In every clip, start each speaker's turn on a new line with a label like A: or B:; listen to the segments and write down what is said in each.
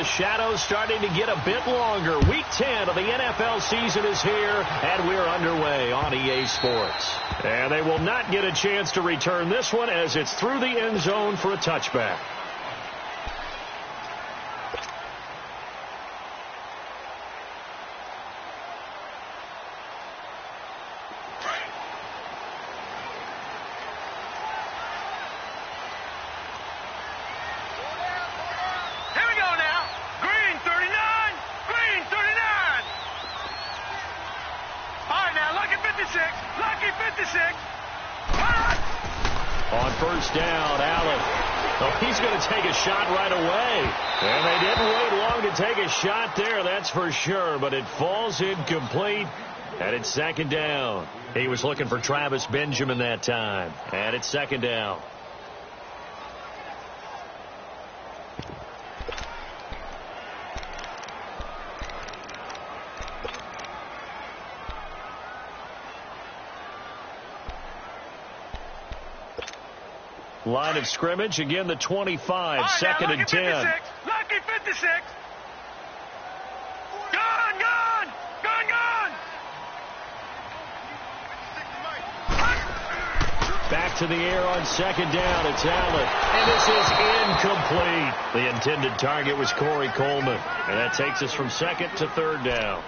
A: shadow's starting to get a bit longer. Week 10 of the NFL season is here, and we're underway on EA Sports. And they will not get a chance to return this one as it's through the end zone for a touchback. On first down, Allen. Oh, he's going to take a shot right away. And they didn't wait long to take a shot there, that's for sure. But it falls incomplete, and it's second down. He was looking for Travis Benjamin that time. And it's second down. Line of scrimmage, again the 25, right, second and 10.
B: Lucky 56. Gone.
A: Back to the air on second down, it's Allen. And this is incomplete. The intended target was Corey Coleman. And that takes us from second to third down.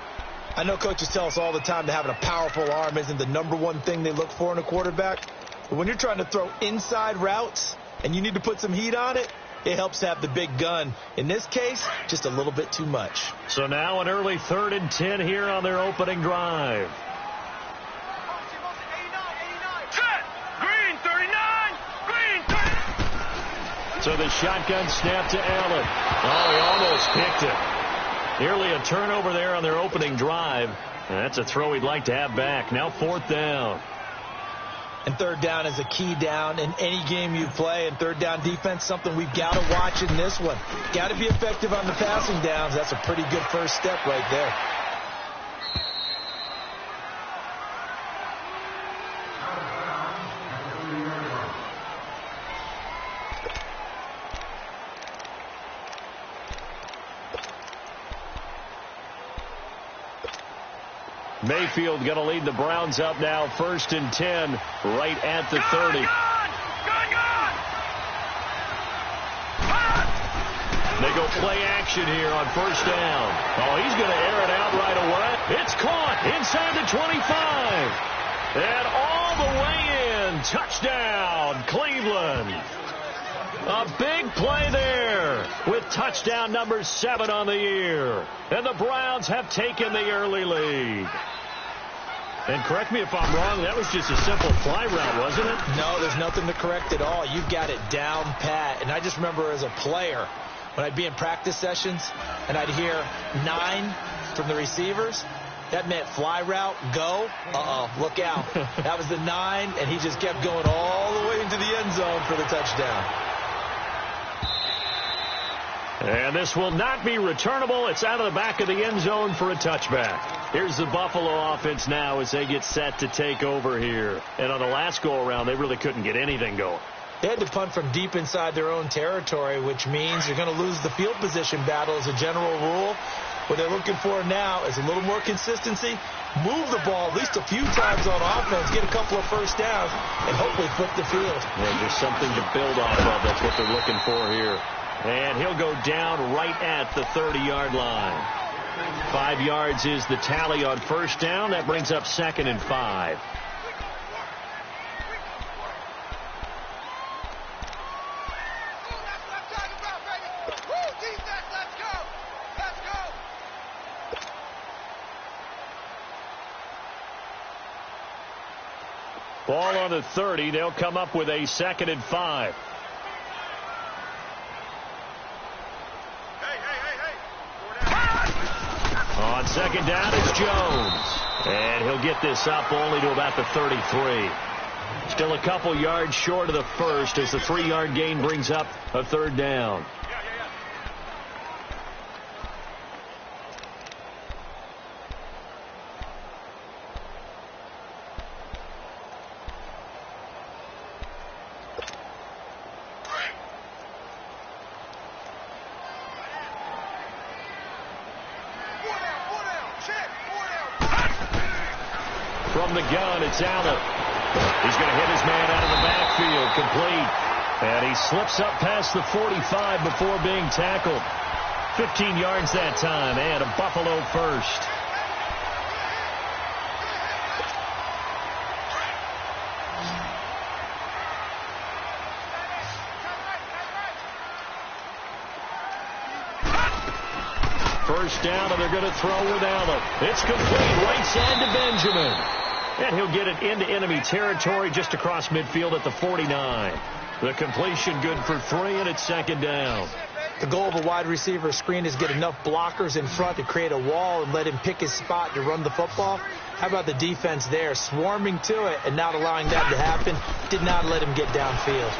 C: I know coaches tell us all the time that having a powerful arm isn't the number one thing they look for in a quarterback. But when you're trying to throw inside routes and you need to put some heat on it, it helps to have the big gun. In this case, just a little bit too much.
A: So now an early 3rd and 10 here on their opening drive.
B: Set. Green 39. Green 30.
A: So the shotgun snap to Allen. Oh, he almost picked it. Nearly a turnover there on their opening drive. And that's a throw he'd like to have back. Now 4th down.
C: And third down is a key down in any game you play. And third down defense, something we've got to watch in this one. Got to be effective on the passing downs. That's a pretty good first step right there.
A: Mayfield going to lead the Browns up now, 1st and 10, right at the 30. They go play action here on first down. Oh, he's going to air it out right away. It's caught inside the 25. And all the way in. Touchdown, Cleveland. A big play there with touchdown number 7 on the year. And the Browns have taken the early lead. And correct me if I'm wrong, that was just a simple fly route, wasn't it?
C: No, there's nothing to correct at all. You've got it down pat. And I just remember as a player, when I'd be in practice sessions and I'd hear 9 from the receivers, that meant fly route, go. Look out. That was the 9, and he just kept going all the way into the end zone for the touchdown.
A: And this will not be returnable. It's out of the back of the end zone for a touchback. Here's the Buffalo offense now as they get set to take over here. And on the last go-around, they really couldn't get anything going.
C: They had to punt from deep inside their own territory, which means you're going to lose the field position battle as a general rule. What they're looking for now is a little more consistency, move the ball at least a few times on offense, get a couple of first downs, and hopefully flip the field.
A: Yeah, just something to build off of. That's what they're looking for here. And he'll go down right at the 30-yard line. 5 yards is the tally on first down. That brings up 2nd and 5. Ball on the 30. They'll come up with a 2nd and 5. On second down, it's Jones. And he'll get this up only to about the 33. Still a couple yards short of the first as the 3-yard gain brings up a 3rd down. From the gun, it's Allen. He's going to hit his man out of the backfield, complete. And he slips up past the 45 before being tackled. 15 yards that time, and a Buffalo first. First down, and they're going to throw with Allen. It's complete, right side to Benjamin. And he'll get it into enemy territory just across midfield at the 49. The completion good for 3, and it's second down.
C: The goal of a wide receiver screen is get enough blockers in front to create a wall and let him pick his spot to run the football. How about the defense there, swarming to it and not allowing that to happen? Did not let him get downfield.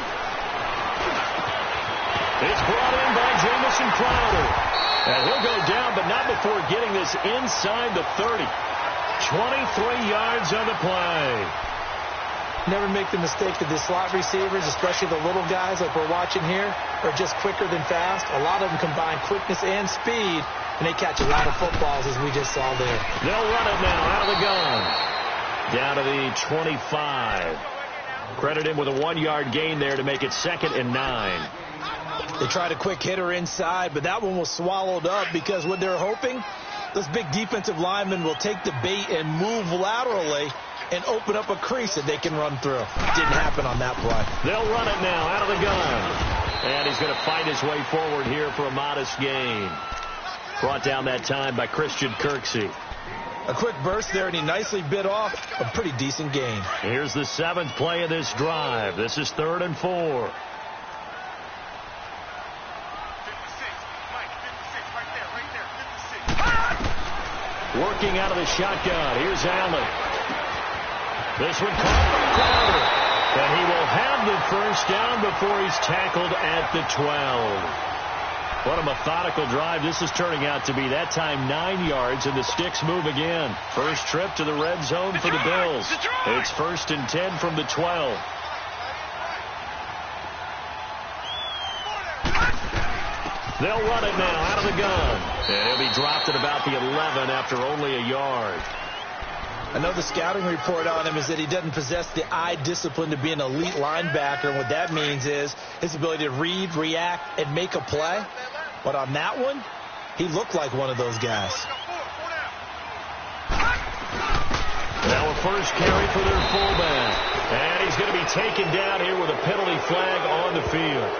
A: It's brought in by Jamison Crowder. And he'll go down, but not before getting this inside the 30. 23 yards on the play.
C: Never make the mistake that the slot receivers, especially the little guys like we're watching here, are just quicker than fast. A lot of them combine quickness and speed, and they catch a lot of footballs, as we just saw there.
A: They'll run it now out of the gun. Down to the 25. Credit him with a 1-yard gain there to make it 2nd and 9.
C: They tried a quick hitter inside, but that one was swallowed up because what they're hoping, those big defensive linemen will take the bait and move laterally and open up a crease that they can run through. Didn't happen on that play.
A: They'll run it now out of the gun. And he's going to fight his way forward here for a modest gain. Brought down that time by Christian Kirksey.
C: A quick burst there, and he nicely bit off a pretty decent gain.
A: Here's the 7th play of this drive. This is 3rd and 4. Working out of the shotgun. Here's Allen. This one caught by Crowder. And he will have the first down before he's tackled at the 12. What a methodical drive this is turning out to be. That time 9 yards, and the sticks move again. First trip to the red zone for the Bills. It's 1st and 10 from the 12. They'll run it now out of the gun. And he'll be dropped at about the 11 after only a yard.
C: I know the scouting report on him is that he doesn't possess the eye discipline to be an elite linebacker. And what that means is his ability to read, react, and make a play. But on that one, he looked like one of those guys.
A: Now a first carry for their fullback. And he's going to be taken down here with a penalty flag on the field.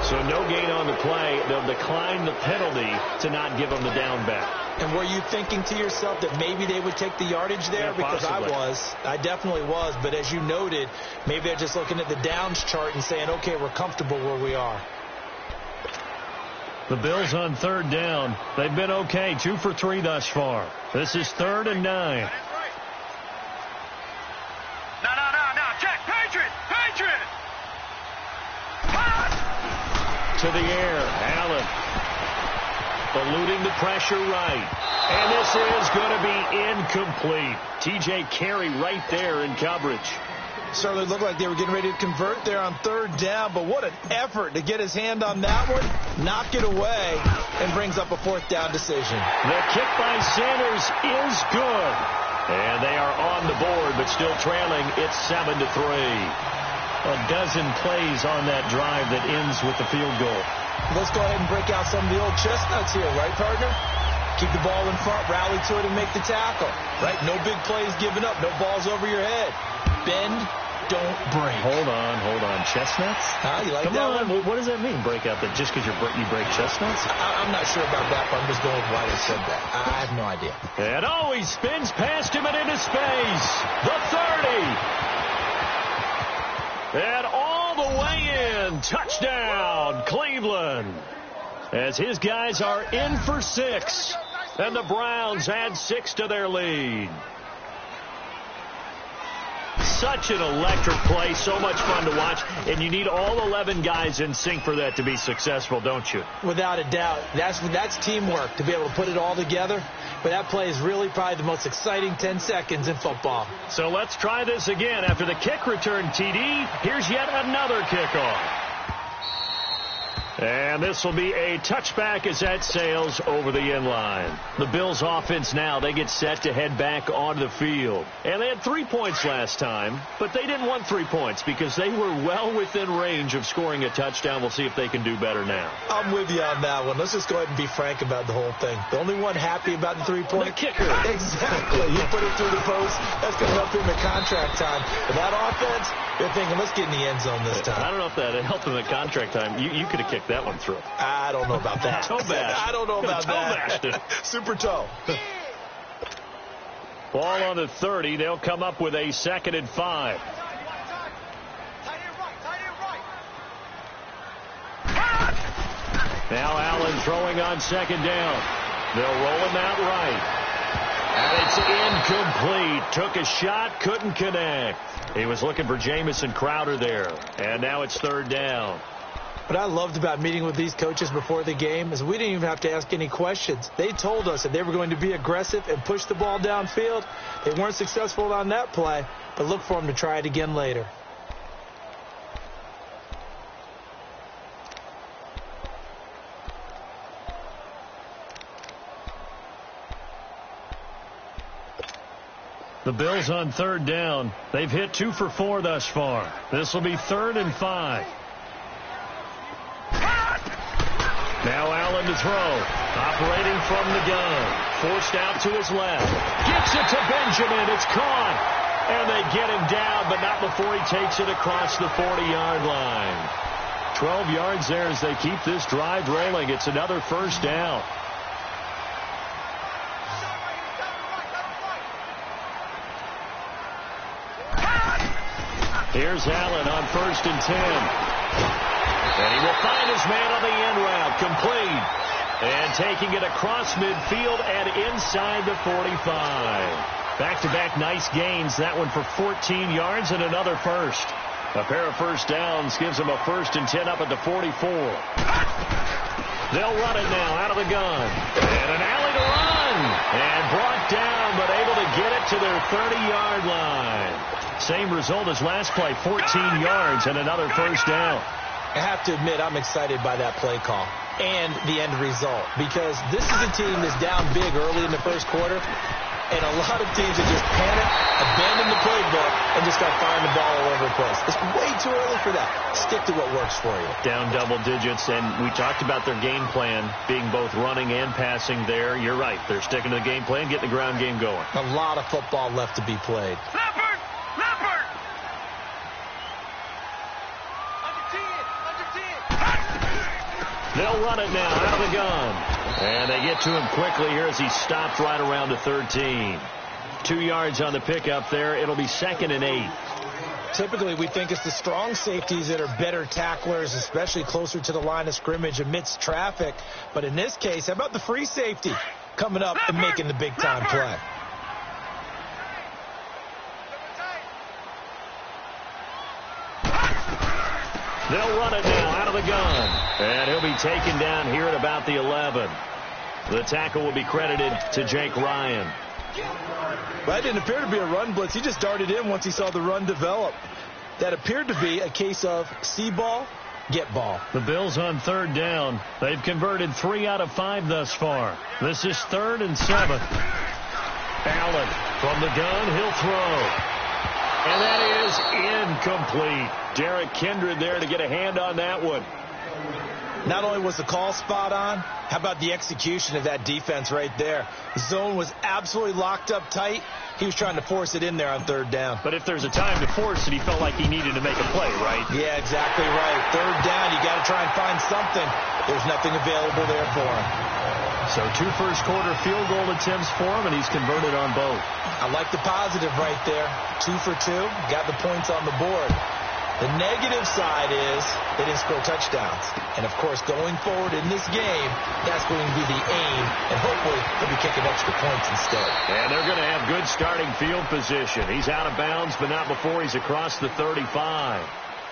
A: So no gain on the play. They'll decline the penalty to not give him the down back.
C: And were you thinking to yourself that maybe they would take the yardage there?
A: Yeah,
C: because
A: possibly.
C: I definitely was. But as you noted, maybe they're just looking at the downs chart and saying, okay, we're comfortable where we are.
A: The Bills on 3rd down. They've been okay, 2 for 3 thus far. This is 3rd and 9.
B: No, Jack, Patriot!
A: To the air, Allen. Eluding the pressure right. And this is going to be incomplete. T.J. Carey right there in coverage.
C: Certainly looked like they were getting ready to convert there on 3rd down, but what an effort to get his hand on that one, knock it away, and brings up a 4th down decision.
A: The kick by Sanders is good. And they are on the board, but still trailing. It's 7-3. A dozen plays on that drive that ends with the field goal.
C: Let's go ahead and break out some of the old chestnuts here, right, partner? Keep the ball in front, rally to it, and make the tackle, right? No big plays given up, no balls over your head. Bend, don't break.
A: Hold on. Chestnuts?
C: You like
A: Come
C: that
A: on.
C: one?
A: What does that mean, break out? That just because you break chestnuts?
C: I'm not sure about that, but I'm just going with why they said that. I have no idea.
A: And he spins past him and into space. The 30. And all the way in. Touchdown, Cleveland. As his guys are in for 6. And the Browns add 6 to their lead. Such an electric play. So much fun to watch. And you need all 11 guys in sync for that to be successful, don't you?
C: Without a doubt. That's teamwork to be able to put it all together. But that play is really probably the most exciting 10 seconds in football.
A: So let's try this again. After the kick return TD, here's yet another kickoff. And this will be a touchback as that sails over the end line. The Bills offense now, they get set to head back onto the field. And they had 3 points last time, but they didn't want 3 points because they were well within range of scoring a touchdown. We'll see if they can do better now.
C: I'm with you on that one. Let's just go ahead and be frank about the whole thing. The only one happy about the 3-point
A: the kicker.
C: Exactly. You put it through the post. That's going to help him at contract time. But that offense, they're thinking, let's get in the end zone this time.
A: I don't know if that helped him at contract time. You could have kicked that one through.
C: I don't know about that.
A: Toe bash.
C: I don't know about that.
A: Toe
C: Super toe.
A: Ball on the 30. They'll come up with a 2nd and 5. Now Allen throwing on 2nd down. They'll roll him out right. And it's incomplete. Took a shot, couldn't connect. He was looking for Jamison Crowder there. And now it's 3rd down.
C: What I loved about meeting with these coaches before the game is we didn't even have to ask any questions. They told us that they were going to be aggressive and push the ball downfield. They weren't successful on that play, but look for them to try it again later.
A: The Bills on 3rd down. They've hit 2 for 4 thus far. This will be 3rd and 5. Now Allen to throw. Operating from the gun. Forced out to his left. Gets it to Benjamin. It's caught. And they get him down, but not before he takes it across the 40-yard line. 12 yards there as they keep this drive rolling. It's another 1st down. Here's Allen on 1st and 10. And he will find his man on the end route. Complete. And taking it across midfield and inside the 45. Back-to-back nice gains. That one for 14 yards and another first. A pair of 1st downs gives them a 1st and 10 up at the 44. They'll run it now out of the gun. And an alley to run. And brought down, but able to get it to their 30-yard line. Same result as last play, 14 yards and another 1st down.
C: I have to admit I'm excited by that play call and the end result because this is a team that's down big early in the 1st quarter, and a lot of teams that just panic, abandon the playbook, and just start firing the ball all over the place. It's way too early for that. Stick to what works for you.
A: Down double digits, and we talked about their game plan being both running and passing there. You're right. They're sticking to the game plan, getting the ground game going.
C: A lot of football left to be played.
B: Leopard! Leopard!
A: They'll run it now out of the gun. And they get to him quickly here as he stopped right around the 13. 2 yards on the pickup there. It'll be 2nd and 8.
C: Typically, we think it's the strong safeties that are better tacklers, especially closer to the line of scrimmage amidst traffic. But in this case, how about the free safety coming up and making the big-time play?
A: They'll run it now out of the gun. And he'll be taken down here at about the 11. The tackle will be credited to Jake Ryan.
C: That didn't appear to be a run blitz. He just darted in once he saw the run develop. That appeared to be a case of see ball, get ball.
A: The Bills on 3rd down. They've converted 3 out of 5 thus far. This is 3rd and 7. Allen from the gun. He'll throw. And that is incomplete. Derek Kindred there to get a hand on that one.
C: Not only was the call spot on, how about the execution of that defense right there? The zone was absolutely locked up tight. He was trying to force it in there on 3rd down.
A: But if there's a time to force it, he felt like he needed to make a play, right?
C: Yeah, exactly right. 3rd down, you got to try and find something. There's nothing available there for him.
A: So 2 first-quarter field goal attempts for him, and he's converted on both.
C: I like the positive right there. 2 for 2, got the points on the board. The negative side is they didn't score touchdowns. And, of course, going forward in this game, that's going to be the aim. And hopefully they'll be kicking extra points instead.
A: And they're going to have good starting field position. He's out of bounds, but not before he's across the 35.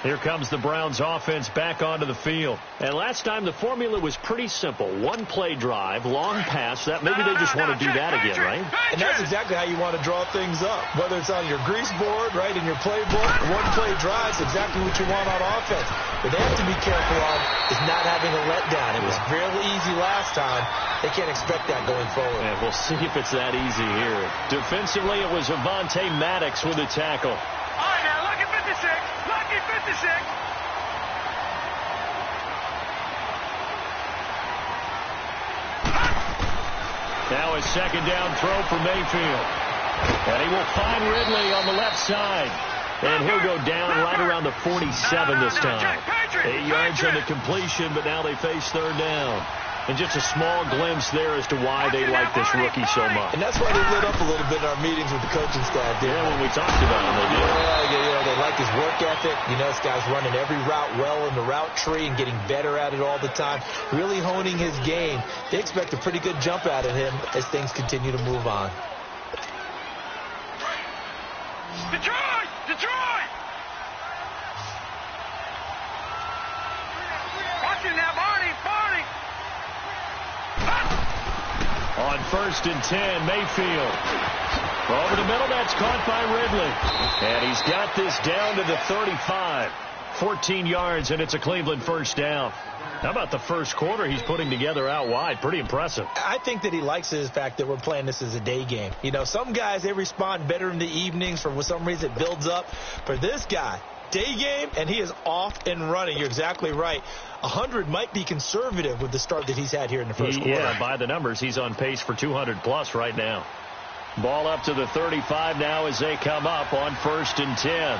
A: Here comes the Browns offense back onto the field. And last time the formula was pretty simple. One play drive, long pass. That maybe they just want to do that again, right?
C: And that's exactly how you want to draw things up. Whether it's on your grease board, right, in your playbook, one play drive is exactly what you want on offense. What they have to be careful of is not having a letdown. It was fairly easy last time. They can't expect that going forward.
A: And we'll see if it's that easy here. Defensively, it was Avonte Maddox with the tackle.
B: All right, now, lucky 56. Lucky 56.
A: Now a second down throw for Mayfield. And he will find Ridley on the left side. And he'll go down right around the 47 this time. 8 yards on the completion, but now they face third down. And just a small glimpse there as to why they like this rookie so much.
C: And that's why they lit up a little bit in our meetings with the coaching staff.
A: Yeah, when we talked about him, they did.
C: Yeah, they like his work ethic. You know, this guy's running every route well in the route tree and getting better at it all the time. Really honing his game. They expect a pretty good jump out of him as things continue to move on.
B: Detroit! Detroit! Watch it now, Barney! Barney!
A: On 1st and 10, Mayfield. Over the middle, that's caught by Ridley. And he's got this down to the 35. 14 yards, and it's a Cleveland first down. How about the first quarter he's putting together out wide? Pretty impressive.
C: I think that he likes the fact that we're playing this as a day game. You know, some guys, they respond better in the evenings. For some reason, it builds up. For this guy, day game, and he is off and running. You're exactly right. 100 might be conservative with the start that he's had here in the first quarter.
A: Yeah, by the numbers, he's on pace for 200-plus right now. Ball up to the 35 now as they come up on 1st and 10.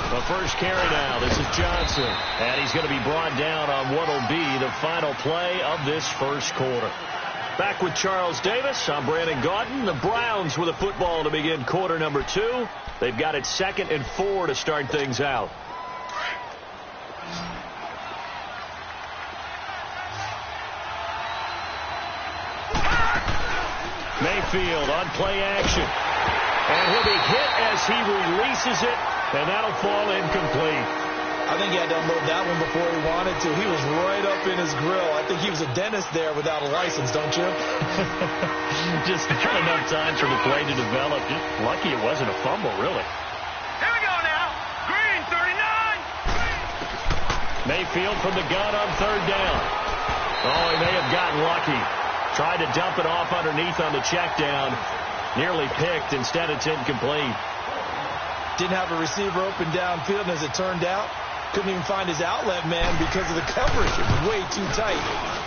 A: The first carry now. This is Johnson. And he's going to be brought down on what will be the final play of this first quarter. Back with Charles Davis. I'm Brandon Gaudin. The Browns with a football to begin quarter number 2. They've got it 2nd and 4 to start things out. Mayfield on play action. And he'll be hit as he releases it, and that'll fall incomplete.
C: I think he had to unload that one before he wanted to. He was right up in his grill. I think he was a dentist there without a license, don't you?
A: Just not enough time for the play to develop. Just lucky it wasn't a fumble, really.
B: Here we go now. Green, 39.
A: Mayfield from the gun on 3rd down. Oh, he may have gotten lucky. Tried to dump it off underneath on the check down. Nearly picked. Instead, it's incomplete.
C: Didn't have a receiver open downfield, and as it turned out, couldn't even find his outlet man because of the coverage. It was way too tight.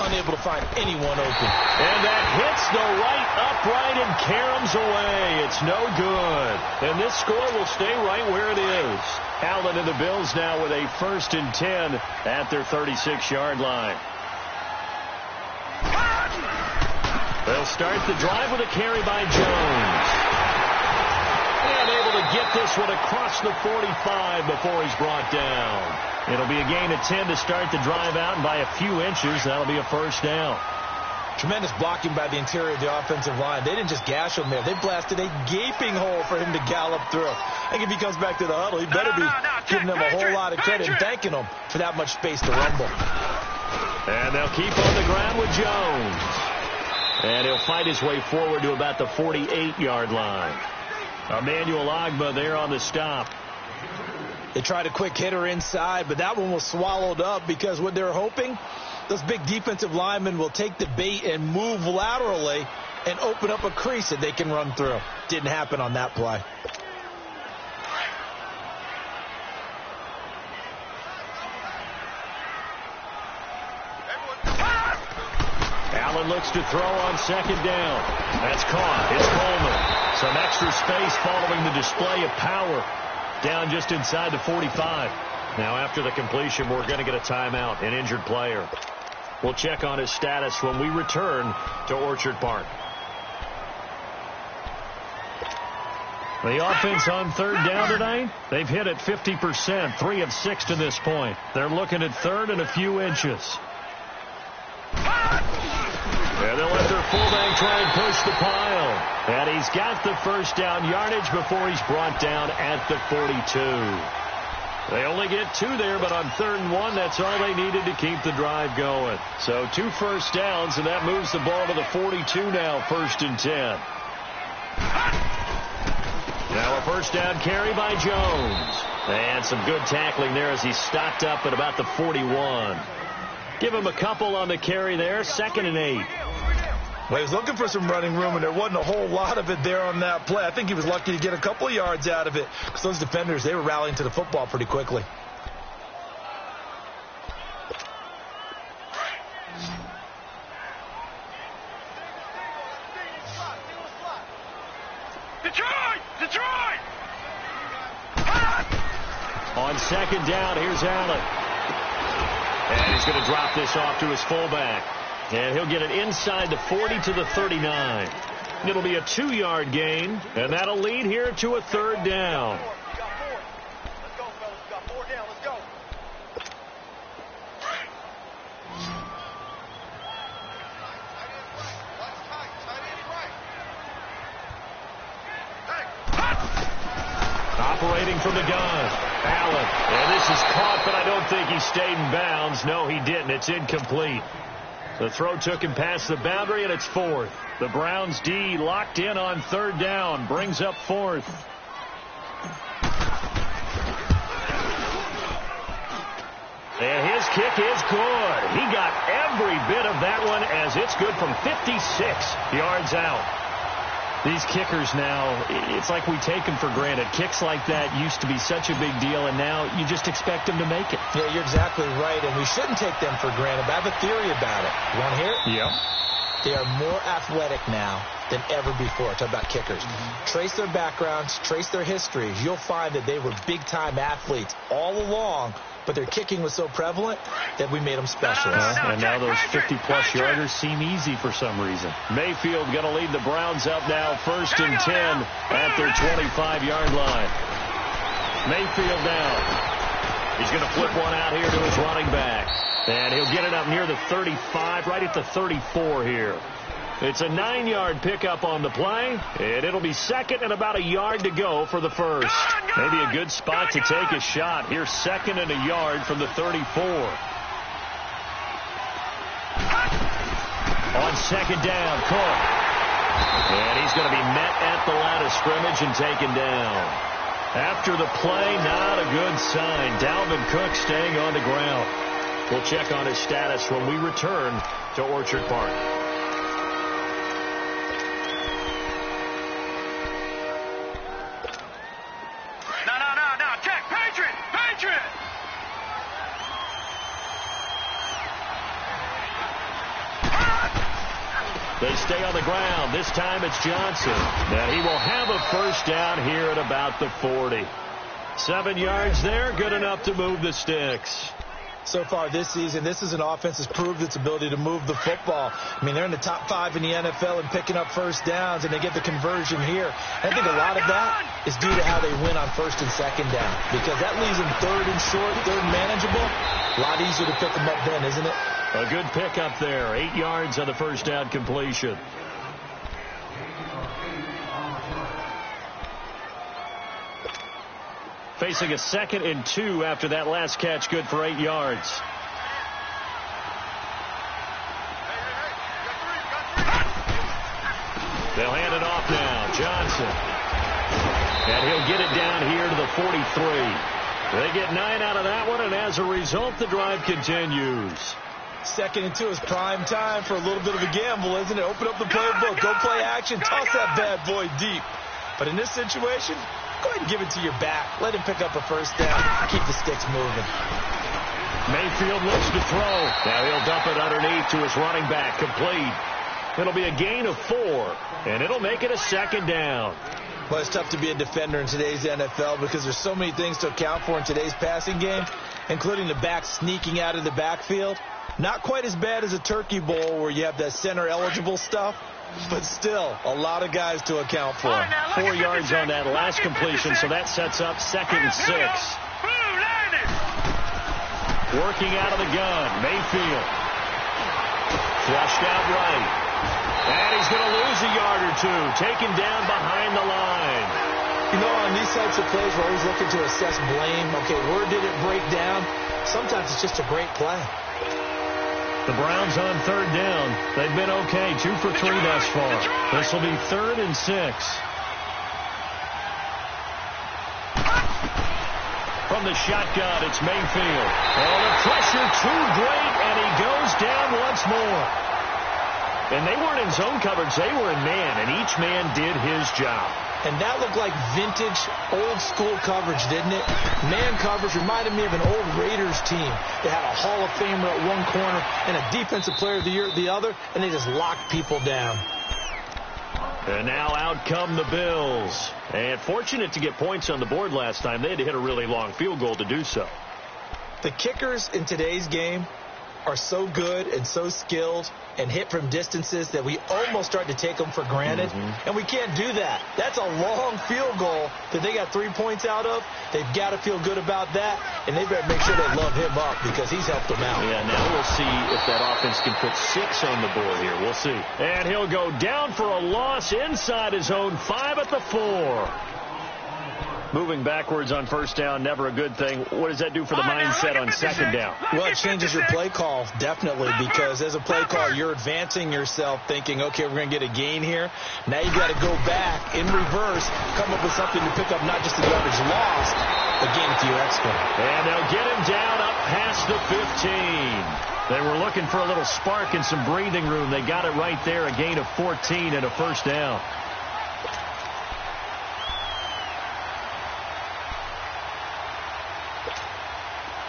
C: Unable to find anyone open.
A: And that hits the right upright and caroms away. It's no good. And this score will stay right where it is. Allen and the Bills now with a 1st and 10 at their 36-yard line. They'll start the drive with a carry by Jones. And able to get this one across the 45 before he's brought down. It'll be a gain of 10 to start the drive out, and by a few inches, that'll be a first down.
C: Tremendous blocking by the interior of the offensive line. They didn't just gash him there. They blasted a gaping hole for him to gallop through. I think if he comes back to the huddle, he better be giving them a whole lot of credit and thanking them for that much space to rumble.
A: And they'll keep on the ground with Jones. And he'll fight his way forward to about the 48-yard line. Emmanuel Ogbah there on the stop.
C: They tried a quick hitter inside, but that one was swallowed up because what they're hoping, those big defensive linemen will take the bait and move laterally and open up a crease that they can run through. Didn't happen on that play.
A: Allen looks to throw on 2nd down. That's caught. It's Coleman. Some extra space following the display of power. Down just inside the 45. Now after the completion, we're going to get a timeout, an injured player. We'll check on his status when we return to Orchard Park. The offense on 3rd down tonight, they've hit it 50%, 3 of 6 to this point. They're looking at 3rd and a few inches. And they'll let their fullback try and push the pile. And he's got the first down yardage before he's brought down at the 42. They only get 2 there, but on 3rd and 1, that's all they needed to keep the drive going. So 2 first downs, and that moves the ball to the 42 now, 1st and 10. Now a first down carry by Jones. And some good tackling there as he stopped up at about the 41. Give him a couple on the carry there, 2nd and 8.
C: Well, he was looking for some running room, and there wasn't a whole lot of it there on that play. I think he was lucky to get a couple of yards out of it because those defenders, they were rallying to the football pretty quickly.
B: Detroit! Detroit!
A: On 2nd down, here's Allen. And he's going to drop this off to his fullback. And he'll get it inside the 40 to the 39. It'll be a 2-yard gain, and that'll lead here to a 3rd down.
B: Let's go, fellas. We got 4 down. Let's go.
A: Operating from the gun, Allen. And this is caught, but I don't think he stayed in bounds. No, he didn't. It's incomplete. The throw took him past the boundary, and it's 4th. The Browns' D locked in on 3rd down. Brings up 4th. And his kick is good. He got every bit of that one as it's good from 56 yards out. These kickers now, it's like we take them for granted. Kicks like that used to be such a big deal, and now you just expect them to make it.
C: Yeah, you're exactly right, and we shouldn't take them for granted. But I have a theory about it. You want to hear it?
A: Yep.
C: They are more athletic now than ever before. Talk about kickers. Trace their backgrounds, trace their histories. You'll find that they were big-time athletes all along, but their kicking was so prevalent that we made them special.
A: And now those 50-plus yarders seem easy for some reason. Mayfield going to lead the Browns up now, 1st and 10 at their 25-yard line. Mayfield down. He's going to flip one out here to his running back. And he'll get it up near the 35, right at the 34 here. It's a 9-yard pickup on the play, and it'll be 2nd and about a yard to go for the 1st. Maybe a good spot to take a shot. Here's 2nd and a yard from the 34. On 2nd down, Cook. And he's going to be met at the line of scrimmage and taken down. After the play, not a good sign. Dalvin Cook staying on the ground. We'll check on his status when we return to Orchard Park.
B: No. Check. Patriot.
A: They stay on the ground. This time it's Johnson. And he will have a first down here at about the 40. 7 yards there, good enough to move the sticks.
C: So far this season, this is an offense that's proved its ability to move the football. I mean, they're in the top 5 in the NFL and picking up first downs, and they get the conversion here. I think a lot of that is due to how they win on 1st and 2nd down, because that leaves them 3rd and short, 3rd and manageable. A lot easier to pick them up then, isn't it?
A: A good pickup there. 8 yards on the first down completion. Facing a 2nd and 2 after that last catch, good for 8 yards. They'll hand it off now. Johnson. And he'll get it down here to the 43. They get 9 out of that one, and as a result, the drive continues.
C: 2nd and 2 is prime time for a little bit of a gamble, isn't it? Open up the playbook. Go play action. Toss that bad boy deep. But in this situation, go ahead and give it to your back. Let him pick up a first down. Keep the sticks moving.
A: Mayfield looks to throw. Now he'll dump it underneath to his running back. Complete. It'll be a gain of 4, and it'll make it a 2nd down.
C: Well, it's tough to be a defender in today's NFL because there's so many things to account for in today's passing game, including the back sneaking out of the backfield. Not quite as bad as a turkey bowl where you have that center-eligible stuff, but still a lot of guys to account for.
A: 4 yards on that last completion, so that sets up 2nd and 6. Working out of the gun, Mayfield. Flushed out right. And he's going to lose a yard or two, taken down behind the line.
C: You know, on these types of plays, we're always looking to assess blame. Okay, where did it break down? Sometimes it's just a great play.
A: The Browns on third down. They've been okay, 2 for 3 thus far. This will be 3rd and 6. From the shotgun, it's Mayfield. Oh, the pressure too great, and he goes down once more. And they weren't in zone coverage. They were in man, and each man did his job.
C: And that looked like vintage, old-school coverage, didn't it? Man coverage reminded me of an old Raiders team. They had a Hall of Famer at one corner and a Defensive Player of the Year at the other, and they just locked people down.
A: And now out come the Bills. And fortunate to get points on the board last time. They had to hit a really long field goal to do so.
C: The kickers in today's game are so good and so skilled and hit from distances that we almost start to take them for granted. And we can't do that. That's a long field goal that they got 3 points out of. They've got to feel good about that, and they better make sure they love him up because he's helped them out.
A: Yeah, now we'll see if that offense can put 6 on the board here. We'll see. And he'll go down for a loss inside his own 5 at the 4. Moving backwards on first down, never a good thing. What does that do for the mindset on second down?
C: Well, it changes your play call, definitely, because as a play call, you're advancing yourself thinking, okay, we're going to get a gain here. Now you've got to go back in reverse, come up with something to pick up not just the yardage lost, but gain a few extra.
A: And they'll get him down up past the 15. They were looking for a little spark and some breathing room. They got it right there, a gain of 14 and a first down.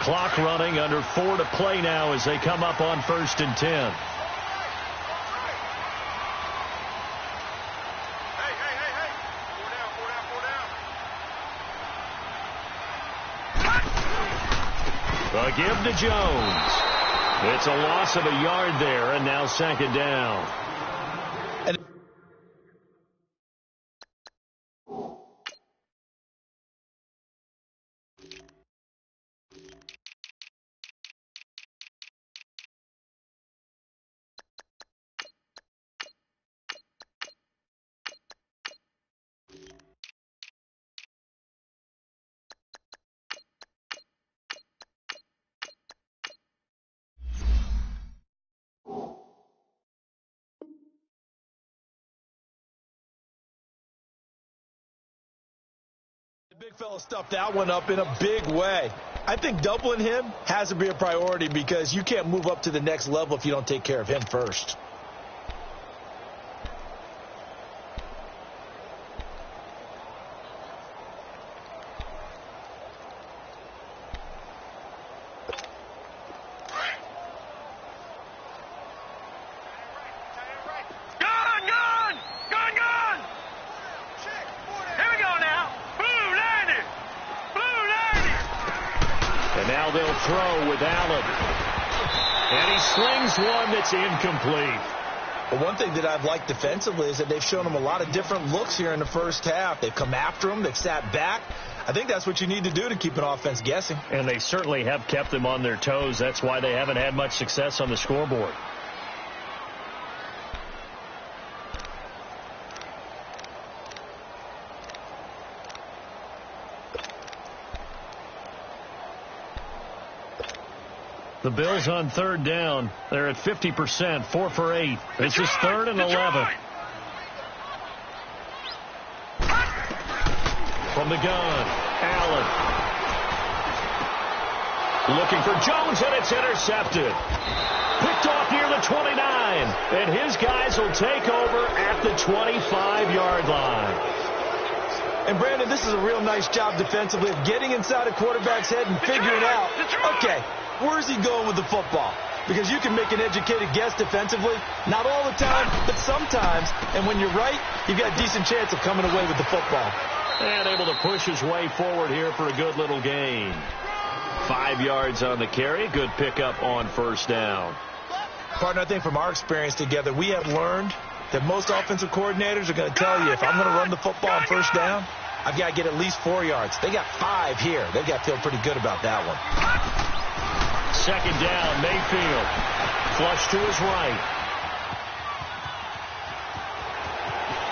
A: Clock running, under 4 to play now as they come up on 1st and 10.
B: Hey. Four down.
A: A give to Jones. It's a loss of a yard there, and now 2nd down.
C: Big fella stuffed that one up in a big way. I think doubling him has to be a priority because you can't move up to the next level if you don't take care of him first.
A: They'll throw with Allen. And he slings one that's incomplete.
C: Well, one thing that I've liked defensively is that they've shown him a lot of different looks here in the first half. They've come after him. They've sat back. I think that's what you need to do to keep an offense guessing.
A: And they certainly have kept them on their toes. That's why they haven't had much success on the scoreboard. The Bills on 3rd down. They're at 50%, 4 for 8. This is 3rd and 11. From the gun, Allen. Looking for Jones, and it's intercepted. Picked off near the 29. And his guys will take over at the 25-yard line.
C: And, Brandon, this is a real nice job defensively of getting inside a quarterback's head and figuring out, okay, where's he going with the football? Because you can make an educated guess defensively. Not all the time, but sometimes. And when you're right, you've got a decent chance of coming away with the football.
A: And able to push his way forward here for a good little gain. 5 yards on the carry. Good pickup on 1st down.
C: Partner, I think from our experience together, we have learned that most offensive coordinators are going to tell you, if I'm going to run the football on 1st down, I've got to get at least 4 yards. They got 5 here. They've got to feel pretty good about that one.
A: 2nd down, Mayfield. Flush to his right.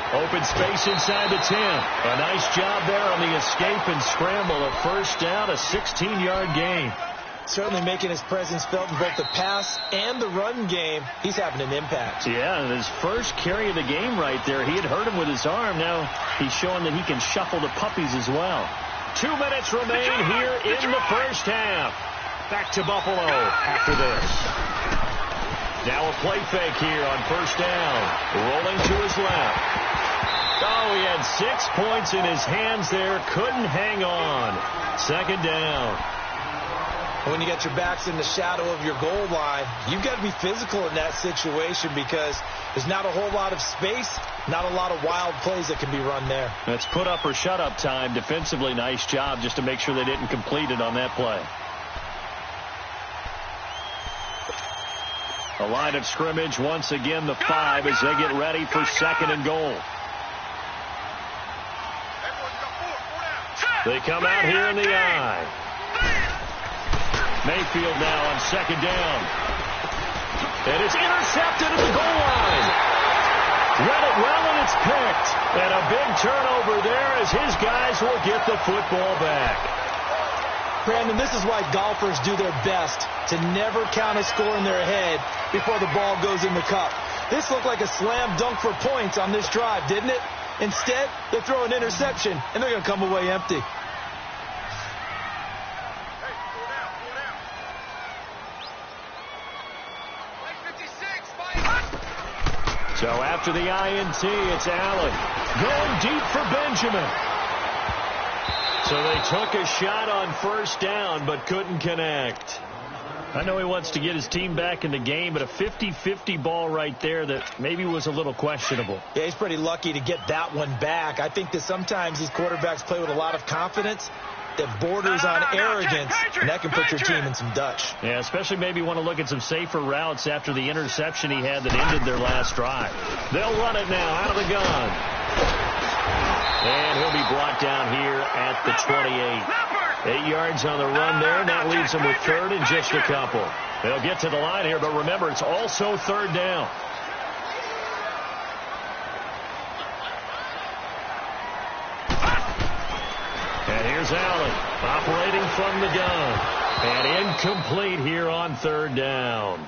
A: Open space inside the 10. A nice job there on the escape and scramble. A first down, a 16-yard gain.
C: Certainly making his presence felt in both the pass and the run game. He's having an impact.
A: Yeah, his first carry of the game right there. He had hurt him with his arm. Now he's showing that he can shuffle the puppies as well. 2 minutes remain here in the first half. Back to Buffalo after this. Now a play fake here on first down. Rolling to his left. Oh, he had 6 points in his hands there. Couldn't hang on. Second down.
C: When you got your backs in the shadow of your goal line, you've got to be physical in that situation because there's not a whole lot of space, not a lot of wild plays that can be run there.
A: That's put up or shut up time. Defensively, nice job just to make sure they didn't complete it on that play. A line of scrimmage, once again, the 5 as they get ready for second and goal. They come out here in the eye. Mayfield now on second down. And it's intercepted at the goal line. Read it well, and it's picked. And a big turnover there as his guys will get the football back.
C: Brandon, this is why golfers do their best to never count a score in their head before the ball goes in the cup. This looked like a slam dunk for points on this drive, didn't it? Instead, they throw an interception, and they're going to come away empty.
A: So after the INT, it's Allen going deep for Benjamin. So they took a shot on first down but couldn't connect. I know he wants to get his team back in the game, but a 50-50 ball right there that maybe was a little questionable.
C: Yeah, he's pretty lucky to get that one back. I think that sometimes these quarterbacks play with a lot of confidence that borders on arrogance, and that can put your team in some Dutch.
A: Yeah, especially maybe want to look at some safer routes after the interception he had that ended their last drive. They'll run it now out of the gun. And he'll be brought down here at the 28. 8 yards on the run there, and that leaves him with third and just a couple. They'll get to the line here, but remember, it's also third down. And here's Allen operating from the gun. And incomplete here on third down.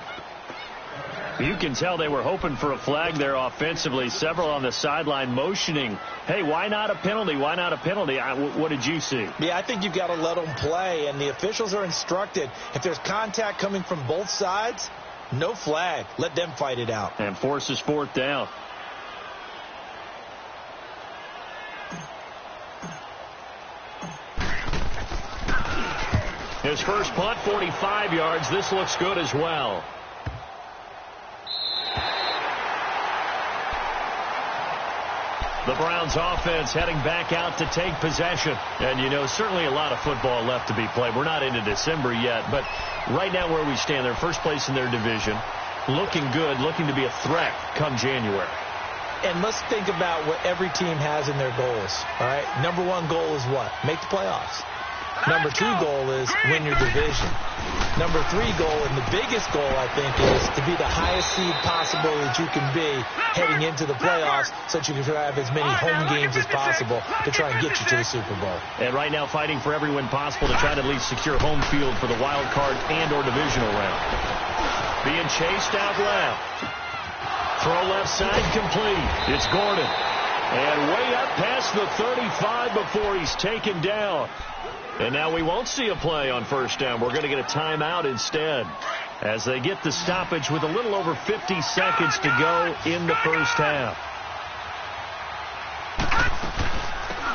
A: You can tell they were hoping for a flag there offensively. Several on the sideline motioning, hey, why not a penalty? Why not a penalty? What did you see?
C: Yeah, I think you've got to let them play, and the officials are instructed. If there's contact coming from both sides, no flag. Let them fight it out.
A: And forces fourth down. His first punt, 45 yards. This looks good as well. The Browns offense heading back out to take possession. And, you know, certainly a lot of football left to be played. We're not into December yet, but right now where we stand, they're first place in their division. Looking good, looking to be a threat come January.
C: And let's think about what every team has in their goals. All right, number one goal is what? Make the playoffs. Number two goal is win your division. Number three goal, and the biggest goal, I think, is to be the highest seed possible that you can be heading into the playoffs so that you can have as many home games as possible to try and get you to the Super Bowl.
A: And right now fighting for every win possible to try to at least secure home field for the wild card and or divisional round. Being chased out left. Throw left side complete. It's Gordon. And way up past the 35 before he's taken down. And now we won't see a play on first down. We're going to get a timeout instead as they get the stoppage with a little over 50 seconds to go in the first half.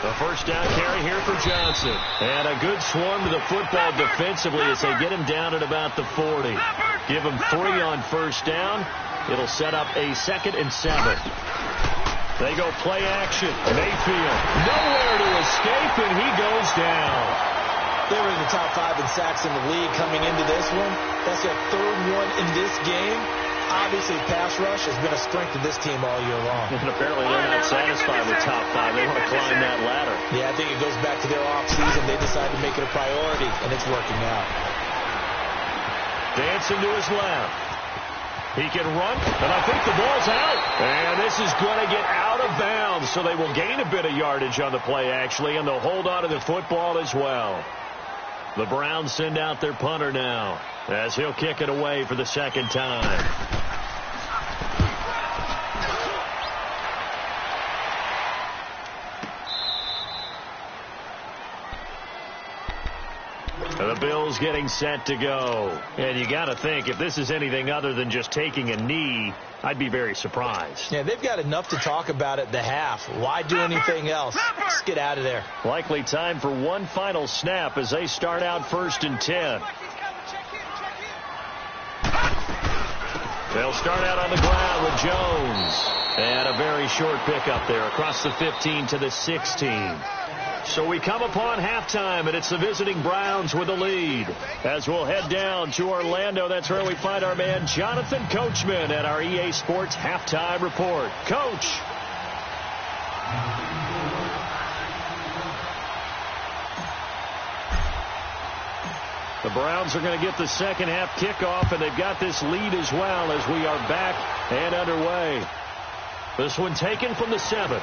A: The first down carry here for Johnson. And a good swarm to the football defensively as they get him down at about the 40. Give him 3 on first down. It'll set up a 2nd and 7. They go play action. Mayfield nowhere to escape, and he goes down.
C: They were in the top 5 in sacks in the league coming into this one. That's their third one in this game. Obviously, pass rush has been a strength of this team all year long.
A: And apparently they're not satisfied with top 5. They want to climb that ladder.
C: Yeah, I think it goes back to their offseason. They decided to make it a priority, and it's working out.
A: Dancing to his left. He can run, and I think the ball's out. And this This is going to get out of bounds, so they will gain a bit of yardage on the play, actually, and they'll hold on to the football as well. The Browns send out their punter now, as he'll kick it away for the second time. The Bills getting set to go. And you got to think, if this is anything other than just taking a knee, I'd be very surprised.
C: Yeah, they've got enough to talk about at the half. Why do anything else? Let's get out of there.
A: Likely time for one final snap as they start out 1st and 10. They'll start out on the ground with Jones. And a very short pickup there across the 15 to the 16. So we come upon halftime, and it's the visiting Browns with the lead. As we'll head down to Orlando, that's where we find our man Jonathan Coachman at our EA Sports Halftime Report. Coach. The Browns are going to get the second half kickoff, and they've got this lead as well as we are back and underway. This one taken from the 7.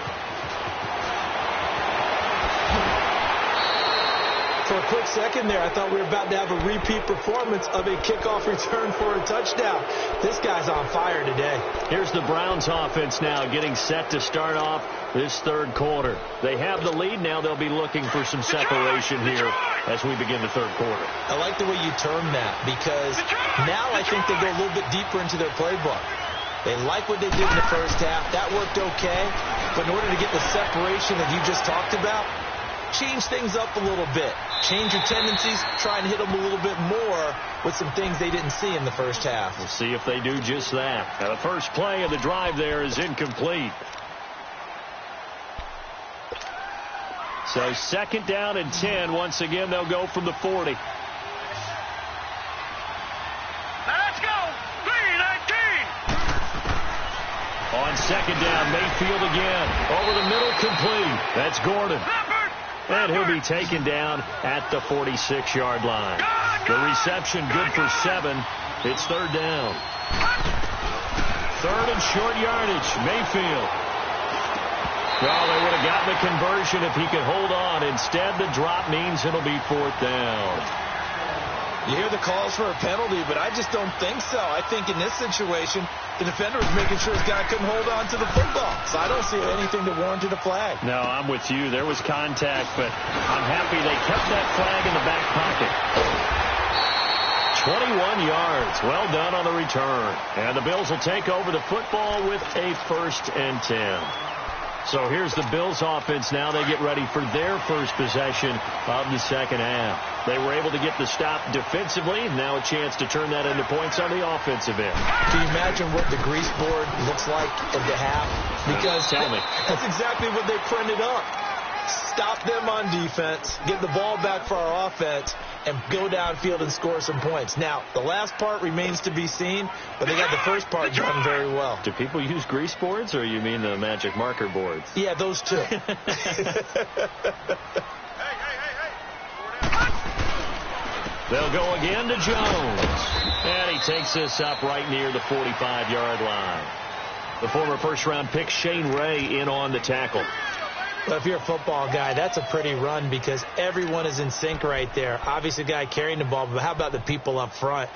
C: For a quick second there, I thought we were about to have a repeat performance of a kickoff return for a touchdown. This guy's on fire today.
A: Here's the Browns offense now getting set to start off this third quarter. They have the lead now. They'll be looking for some separation here as we begin the third quarter.
C: I like the way you term that, because now I think they go a little bit deeper into their playbook. They like what they did in the first half. That worked okay. But in order to get the separation that you just talked about, change things up a little bit. Change your tendencies. Try and hit them a little bit more with some things they didn't see in the first half.
A: We'll see if they do just that. Now, the first play of the drive there is incomplete. So 2nd down and 10. Once again, they'll go from the 40.
B: Let's go. 3-19.
A: On 2nd down, Mayfield again. Over the middle, complete. That's Gordon. And he'll be taken down at the 46-yard line. The reception good for 7. It's 3rd down. 3rd and short yardage. Mayfield. Well, they would have gotten the conversion if he could hold on. Instead, the drop means it'll be 4th down.
C: You hear the calls for a penalty, but I just don't think so. I think in this situation, the defender was making sure his guy couldn't hold on to the football. So I don't see anything that warranted a flag.
A: No, I'm with you. There was contact, but I'm happy they kept that flag in the back pocket. 21 yards. Well done on the return. And the Bills will take over the football with a 1st and 10. So here's the Bills offense now. They get ready for their first possession of the second half. They were able to get the stop defensively. Now a chance to turn that into points on the offensive end.
C: Can you imagine what the grease board looks like at the half? Because
A: tell me.
C: That's exactly what they printed up. Stop them on defense, get the ball back for our offense, and go downfield and score some points. Now, the last part remains to be seen, but they got the first part done very well.
A: Do people use grease boards, or you mean the magic marker boards?
C: Yeah, those two.
A: They'll go again to Jones. And he takes this up right near the 45-yard line. The former first-round pick Shane Ray in on the tackle.
C: Well, if you're a football guy, that's a pretty run because everyone is in sync right there. Obviously, the guy carrying the ball, but how about the people up front?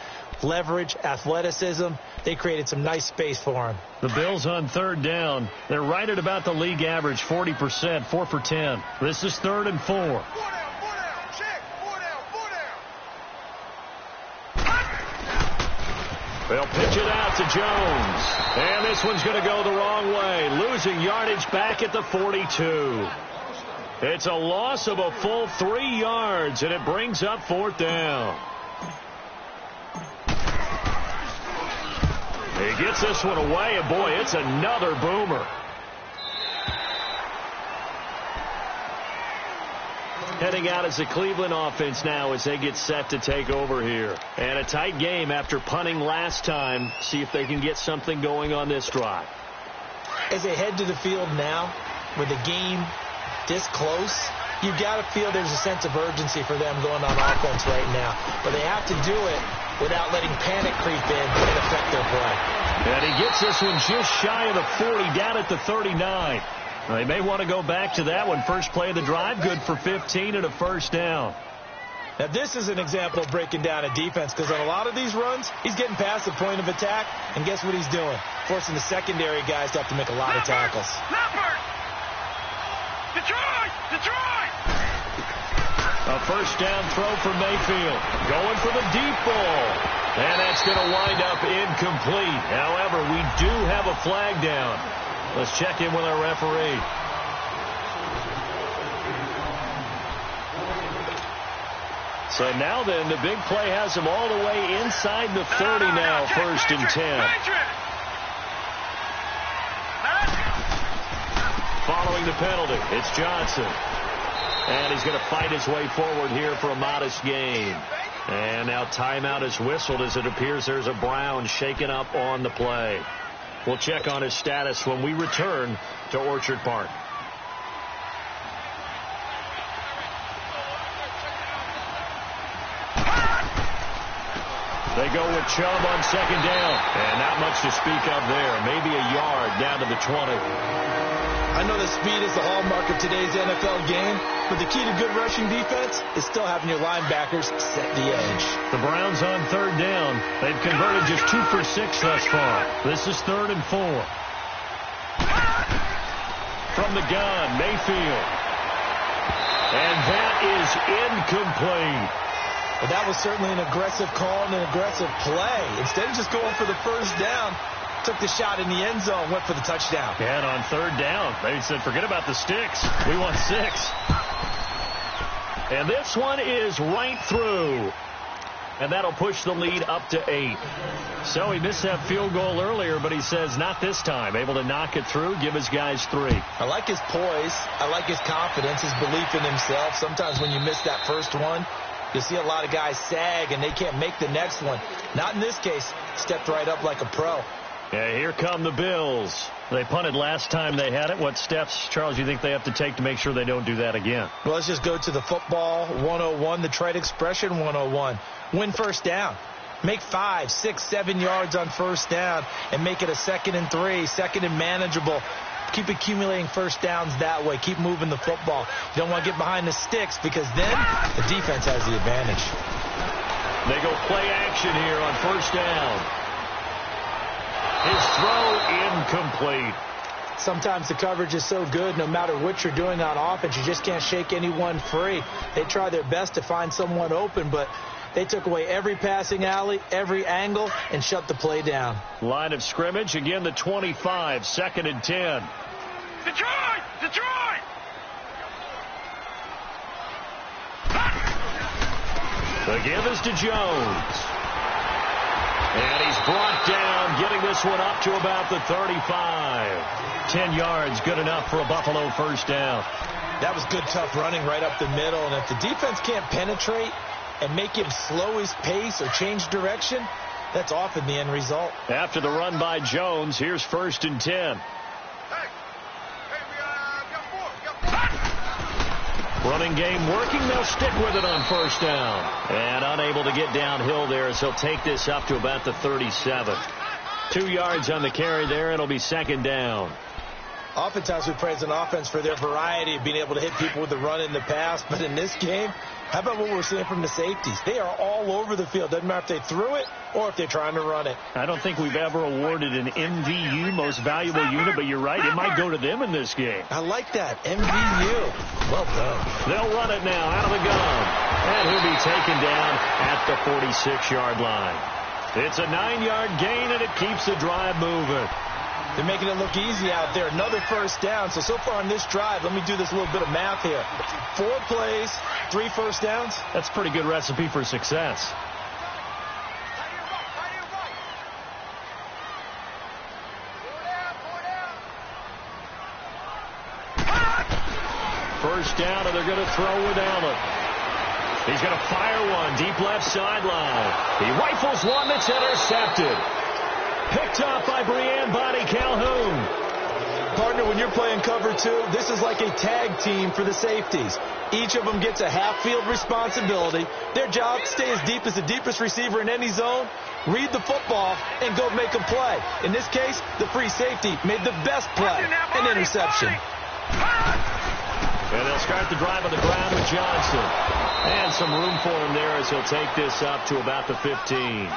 C: Leverage, athleticism, they created some nice space for him.
A: The Bills on 3rd down. They're right at about the league average, 40%, 4 for 10. This is 3rd and 4. They'll pitch it out to Jones. And this one's going to go the wrong way. Losing yardage back at the 42. It's a loss of a full 3 yards, and it brings up 4th down. He gets this one away, and boy, it's another boomer. Heading out as the Cleveland offense now as they get set to take over here. And a tight game after punting last time. See if they can get something going on this drive.
C: As they head to the field now, with the game this close, you got to feel there's a sense of urgency for them going on offense right now. But they have to do it without letting panic creep in and affect their play.
A: And he gets this one just shy of the 40, down at the 39. They may want to go back to that one. First play of the drive, good for 15 and a first down.
C: Now, this is an example of breaking down a defense, because on a lot of these runs, he's getting past the point of attack, and guess what he's doing? Forcing the secondary guys to have to make a lot of tackles.
B: Leopard! Detroit! Detroit!
A: A first down throw for Mayfield. Going for the deep ball. And that's going to wind up incomplete. However, we do have a flag down. Let's check in with our referee. So now then, the big play has him all the way inside the 30 now, first and 10. Following the penalty, it's Johnson. And he's going to fight his way forward here for a modest gain. And now timeout is whistled as it appears there's a Brown shaken up on the play. We'll check on his status when we return to Orchard Park. They go with Chubb on second down. And not much to speak of there. Maybe a yard down to the 20.
C: I know that speed is the hallmark of today's NFL game, but the key to good rushing defense is still having your linebackers set the edge.
A: The Browns on third down. They've converted just 2 for 6 thus far. This is 3rd and 4. From the gun, Mayfield. And that is incomplete.
C: Well, that was certainly an aggressive call and an aggressive play. Instead of just going for the first down, took the shot in the end zone, went for the touchdown.
A: And on third down, they said, forget about the sticks. We want 6. And this one is right through. And that'll push the lead up to 8. So he missed that field goal earlier, but he says not this time. Able to knock it through, give his guys 3.
C: I like his poise. I like his confidence, his belief in himself. Sometimes when you miss that first one, you'll see a lot of guys sag and they can't make the next one. Not in this case. Stepped right up like a pro.
A: Yeah, here come the Bills. They punted last time they had it. What steps, Charles, you think they have to take to make sure they don't do that again?
C: Well, let's just go to the football 101, the trite expression 101. Win first down. Make 5, 6, 7 yards on first down and make it a 2nd and 3, 2nd and manageable. Keep accumulating first downs that way. Keep moving the football. You don't want to get behind the sticks because then the defense has the advantage.
A: They go play action here on first down. His throw incomplete.
C: Sometimes the coverage is so good, no matter what you're doing on offense, you just can't shake anyone free. They try their best to find someone open, but they took away every passing alley, every angle, and shut the play down.
A: Line of scrimmage, again the 25, 2nd and 10.
B: Detroit! Detroit!
A: The give is to Jones. And he's brought down, getting this one up to about the 35. 10 yards, good enough for a Buffalo first down.
C: That was good, tough running right up the middle. And if the defense can't penetrate and make him slow his pace or change direction, that's often the end result.
A: After the run by Jones, here's 1st and 10. Running game working. They'll stick with it on first down. And unable to get downhill there, so he'll take this up to about the 37. 2 yards on the carry there. It'll be 2nd down.
C: Oftentimes we praise an offense for their variety of being able to hit people with the run in the pass. But in this game, how about what we're seeing from the safeties? They are all over the field. Doesn't matter if they threw it or if they're trying to run it.
A: I don't think we've ever awarded an MVU, most valuable unit, but you're right. It might go to them in this game.
C: I like that. MVU. Well done.
A: They'll run it now out of the gun. And he'll be taken down at the 46-yard line. It's a 9-yard gain, and it keeps the drive moving.
C: They're making it look easy out there. Another first down. So far on this drive, let me do this little bit of math here. 4 plays, 3 first downs.
A: That's a pretty good recipe for success. First down, and they're going to throw with Allen. He's going to fire one deep left sideline. He rifles one that's intercepted. Picked up by Brianne Bonnie Calhoun.
C: Partner, when you're playing cover two, this is like a tag team for the safeties. Each of them gets a half-field responsibility. Their job, stay as deep as the deepest receiver in any zone, read the football, and go make a play. In this case, the free safety made the best play, an interception.
A: And they'll start the drive on the ground with Johnson. And some room for him there as he'll take this up to about the 15.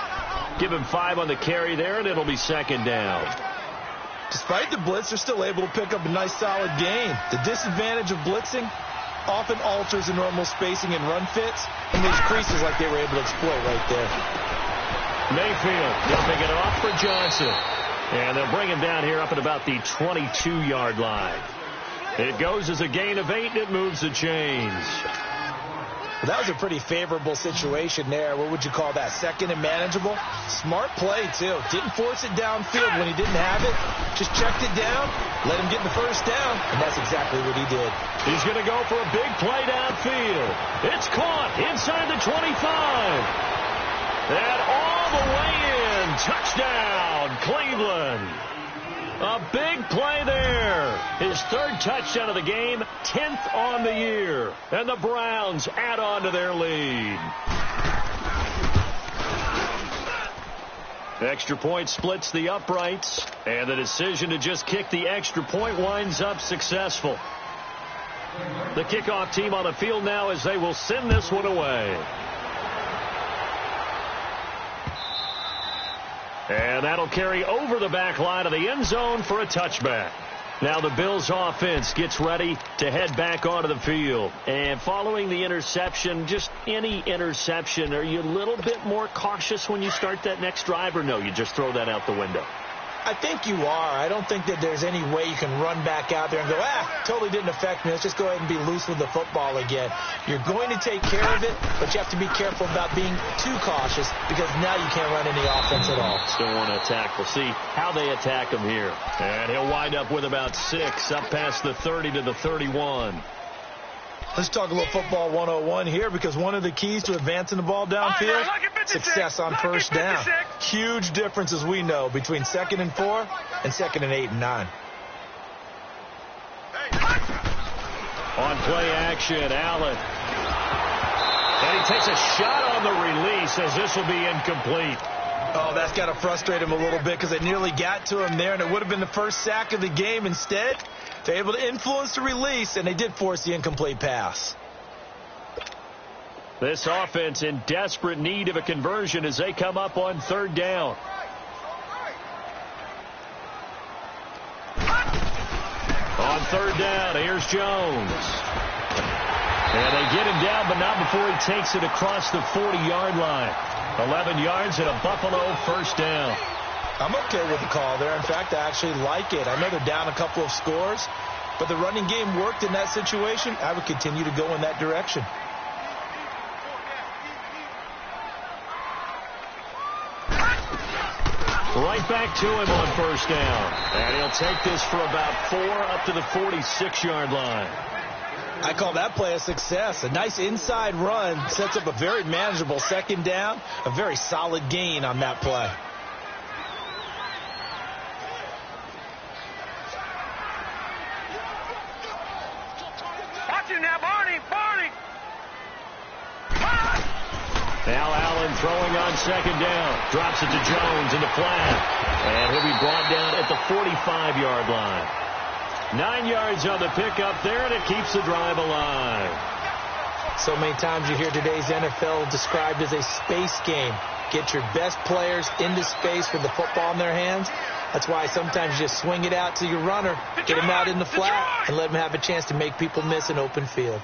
A: Give him 5 on the carry there, and it'll be second down.
C: Despite the blitz, they're still able to pick up a nice, solid gain. The disadvantage of blitzing often alters the normal spacing and run fits, and leaves creases like they were able to exploit right there.
A: Mayfield dumping it off for Johnson. And they'll bring him down here up at about the 22-yard line. It goes as a gain of 8, and it moves the chains.
C: Well, that was a pretty favorable situation there. What would you call that? Second and manageable? Smart play, too. Didn't force it downfield when he didn't have it. Just checked it down, let him get the first down, and that's exactly what he did.
A: He's going to go for a big play downfield. It's caught inside the 25. And all the way in. Touchdown, Cleveland. A big play there. His 3rd touchdown of the game, 10th on the year. And the Browns add on to their lead. Extra point splits the uprights. And the decision to just kick the extra point winds up successful. The kickoff team on the field now as they will send this one away. And that'll carry over the back line of the end zone for a touchback. Now the Bills offense gets ready to head back onto the field. And following the interception, just any interception, are you a little bit more cautious when you start that next drive, or no, you just throw that out the window?
C: I think you are. I don't think that there's any way you can run back out there and go, totally didn't affect me. Let's just go ahead and be loose with the football again. You're going to take care of it, but you have to be careful about being too cautious because now you can't run any offense at all.
A: Still want to attack. We'll see how they attack him here. And he'll wind up with about 6 up past the 30 to the 31.
C: Let's talk a little football 101 here, because one of the keys to advancing the ball downfield, success on first down. Huge difference, as we know, between 2nd and 4 and 2nd and 8 and 9.
A: On play action, Allen. And he takes a shot on the release as this will be incomplete.
C: Oh, that's got to frustrate him a little bit because it nearly got to him there, and it would have been the first sack of the game. Instead, they're able to influence the release, and they did force the incomplete pass.
A: This offense in desperate need of a conversion as they come up on 3rd down. On 3rd down, here's Jones. And they get him down, but not before he takes it across the 40-yard line. 11 yards and a Buffalo first down.
C: I'm okay with the call there. In fact, I actually like it. I know they're down a couple of scores, but the running game worked in that situation. I would continue to go in that direction.
A: Right back to him on first down. And he'll take this for about 4 up to the 46-yard line.
C: I call that play a success. A nice inside run sets up a very manageable 2nd down. A very solid gain on that play.
B: Watch him now, Barney.
A: Now Allen throwing on 2nd down. Drops it to Jones in the flat. And he'll be brought down at the 45-yard line. 9 yards on the pickup there, and it keeps the drive alive.
C: So many times you hear today's NFL described as a space game. Get your best players into space with the football in their hands. That's why sometimes you just swing it out to your runner, get him out in the flat, and let him have a chance to make people miss an open field.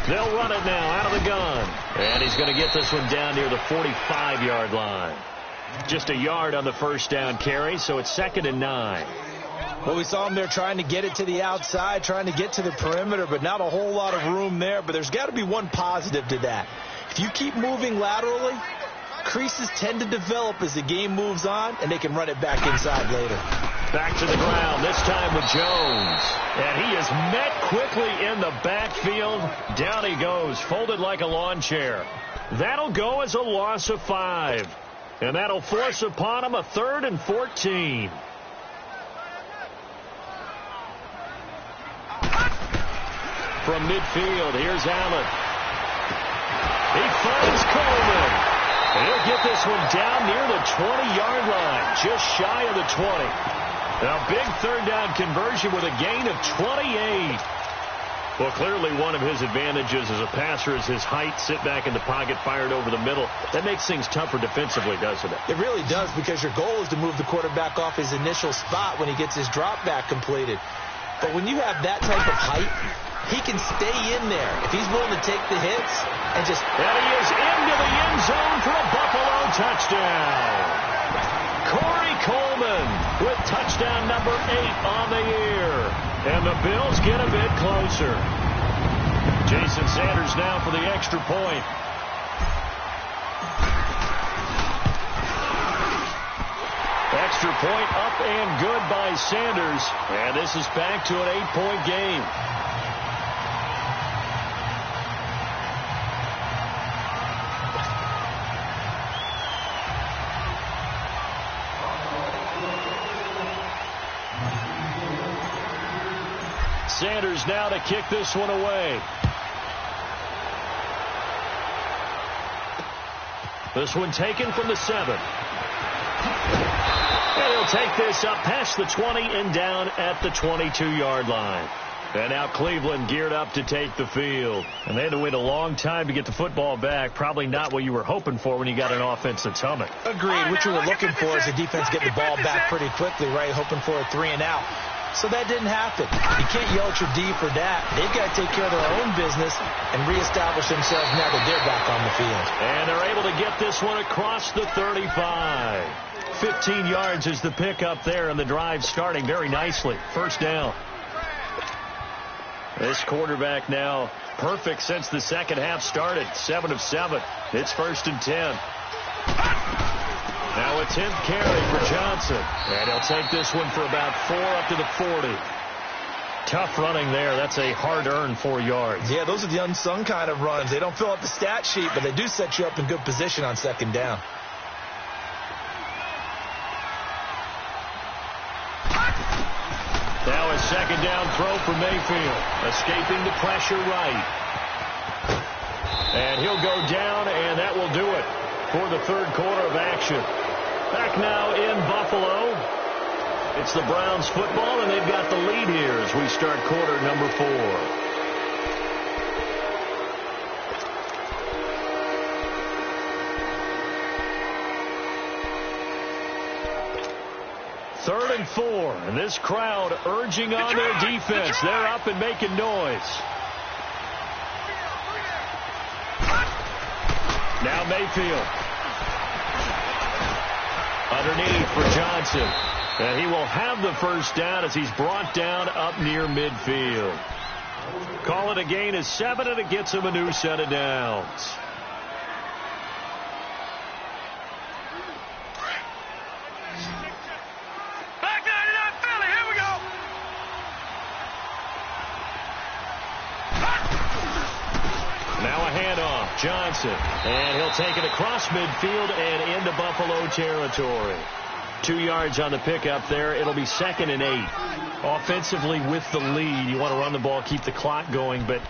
A: They'll run it now out of the gun. And he's going to get this one down near the 45-yard line. Just a yard on the first down carry, so it's 2nd and 9.
C: Well, we saw him there trying to get it to the outside, trying to get to the perimeter, but not a whole lot of room there. But there's got to be one positive to that. If you keep moving laterally, creases tend to develop as the game moves on, and they can run it back inside later.
A: Back to the ground, this time with Jones. And he is met quickly in the backfield. Down he goes, folded like a lawn chair. That'll go as a loss of 5. And that'll force upon him a 3rd and 14. from midfield. Here's Allen. He finds Coleman. He'll get this one down near the 20-yard line, just shy of the 20. Now, big third down conversion with a gain of 28. Well, clearly one of his advantages as a passer is his height. Sit back in the pocket, fired over the middle. That makes things tougher defensively, doesn't it?
C: It really does, because your goal is to move the quarterback off his initial spot when he gets his drop back completed. But when you have that type of height, he can stay in there if he's willing to take the hits and just...
A: And he is into the end zone for a Buffalo touchdown. Corey Coleman with touchdown number 8 on the year. And the Bills get a bit closer. Jason Sanders now for the extra point. Extra point up and good by Sanders. And this is back to an 8-point game. Sanders now to kick this one away. This one taken from the 7. And he'll take this up past the 20 and down at the 22-yard line. And now Cleveland geared up to take the field. And they had to wait a long time to get the football back. Probably not what you were hoping for when you got an offense that's humming.
C: Agreed. What you were looking for is the defense get the ball back pretty quickly, right? Hoping for a 3-and-out. So that didn't happen. You can't yell at your D for that. They've got to take care of their own business and reestablish themselves now that they're back on the field.
A: And they're able to get this one across the 35. 15 yards is the pickup there, and the drive starting very nicely. First down. This quarterback now perfect since the second half started. 7 of 7. It's 1st and 10. Now a 10th carry for Johnson. And he'll take this one for about 4 up to the 40. Tough running there. That's a hard-earned 4 yards.
C: Yeah, those are the unsung kind of runs. They don't fill up the stat sheet, but they do set you up in good position on second down.
A: Now a second down throw for Mayfield. Escaping the pressure right. And he'll go down, and that will do it for the third quarter of action. Back now in Buffalo. It's the Browns football, and they've got the lead here as we start quarter number 4. Third and 4, and this crowd urging on their defense. They're up and making noise. Now Mayfield. Underneath for Johnson. And he will have the first down as he's brought down up near midfield. Call it a gain of 7, and it gets him a new set of downs.
B: Back 99 Philly, here we go.
A: Now a handoff, Johnson. And he'll take it across midfield and into Buffalo territory. 2 yards on the pickup there. It'll be 2nd and 8. Offensively with the lead, you want to run the ball, keep the clock going, but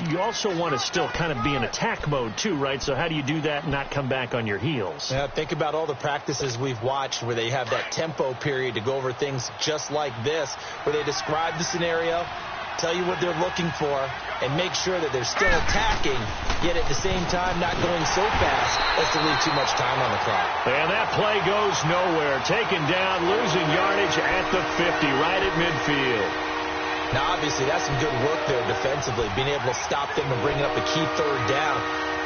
A: you also want to still kind of be in attack mode too, right? So how do you do that and not come back on your heels?
C: Yeah, think about all the practices we've watched where they have that tempo period to go over things just like this, where they describe the scenario, tell you what they're looking for, and make sure that they're still attacking, yet at the same time not going so fast as to leave too much time on the clock.
A: And that play goes nowhere. Taken down, losing yardage at the 50, right at midfield.
C: Now, obviously, that's some good work there defensively, being able to stop them and bringing up a key third down.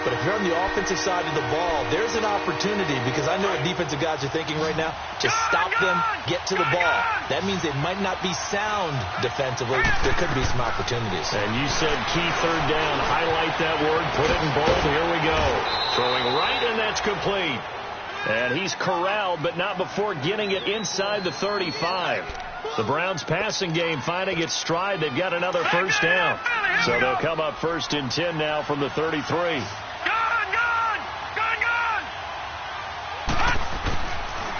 C: But if you're on the offensive side of the ball, there's an opportunity, because I know what defensive guys are thinking right now. Just stop them, get to the ball. That means it might not be sound defensively. There could be some opportunities.
A: And you said key third down. Highlight that word. Put it in bold. Here we go. Throwing right, and that's complete. And he's corralled, but not before getting it inside the 35. The Browns passing game finding its stride. They've got another first down. So they'll come up 1st and 10 now from the 33.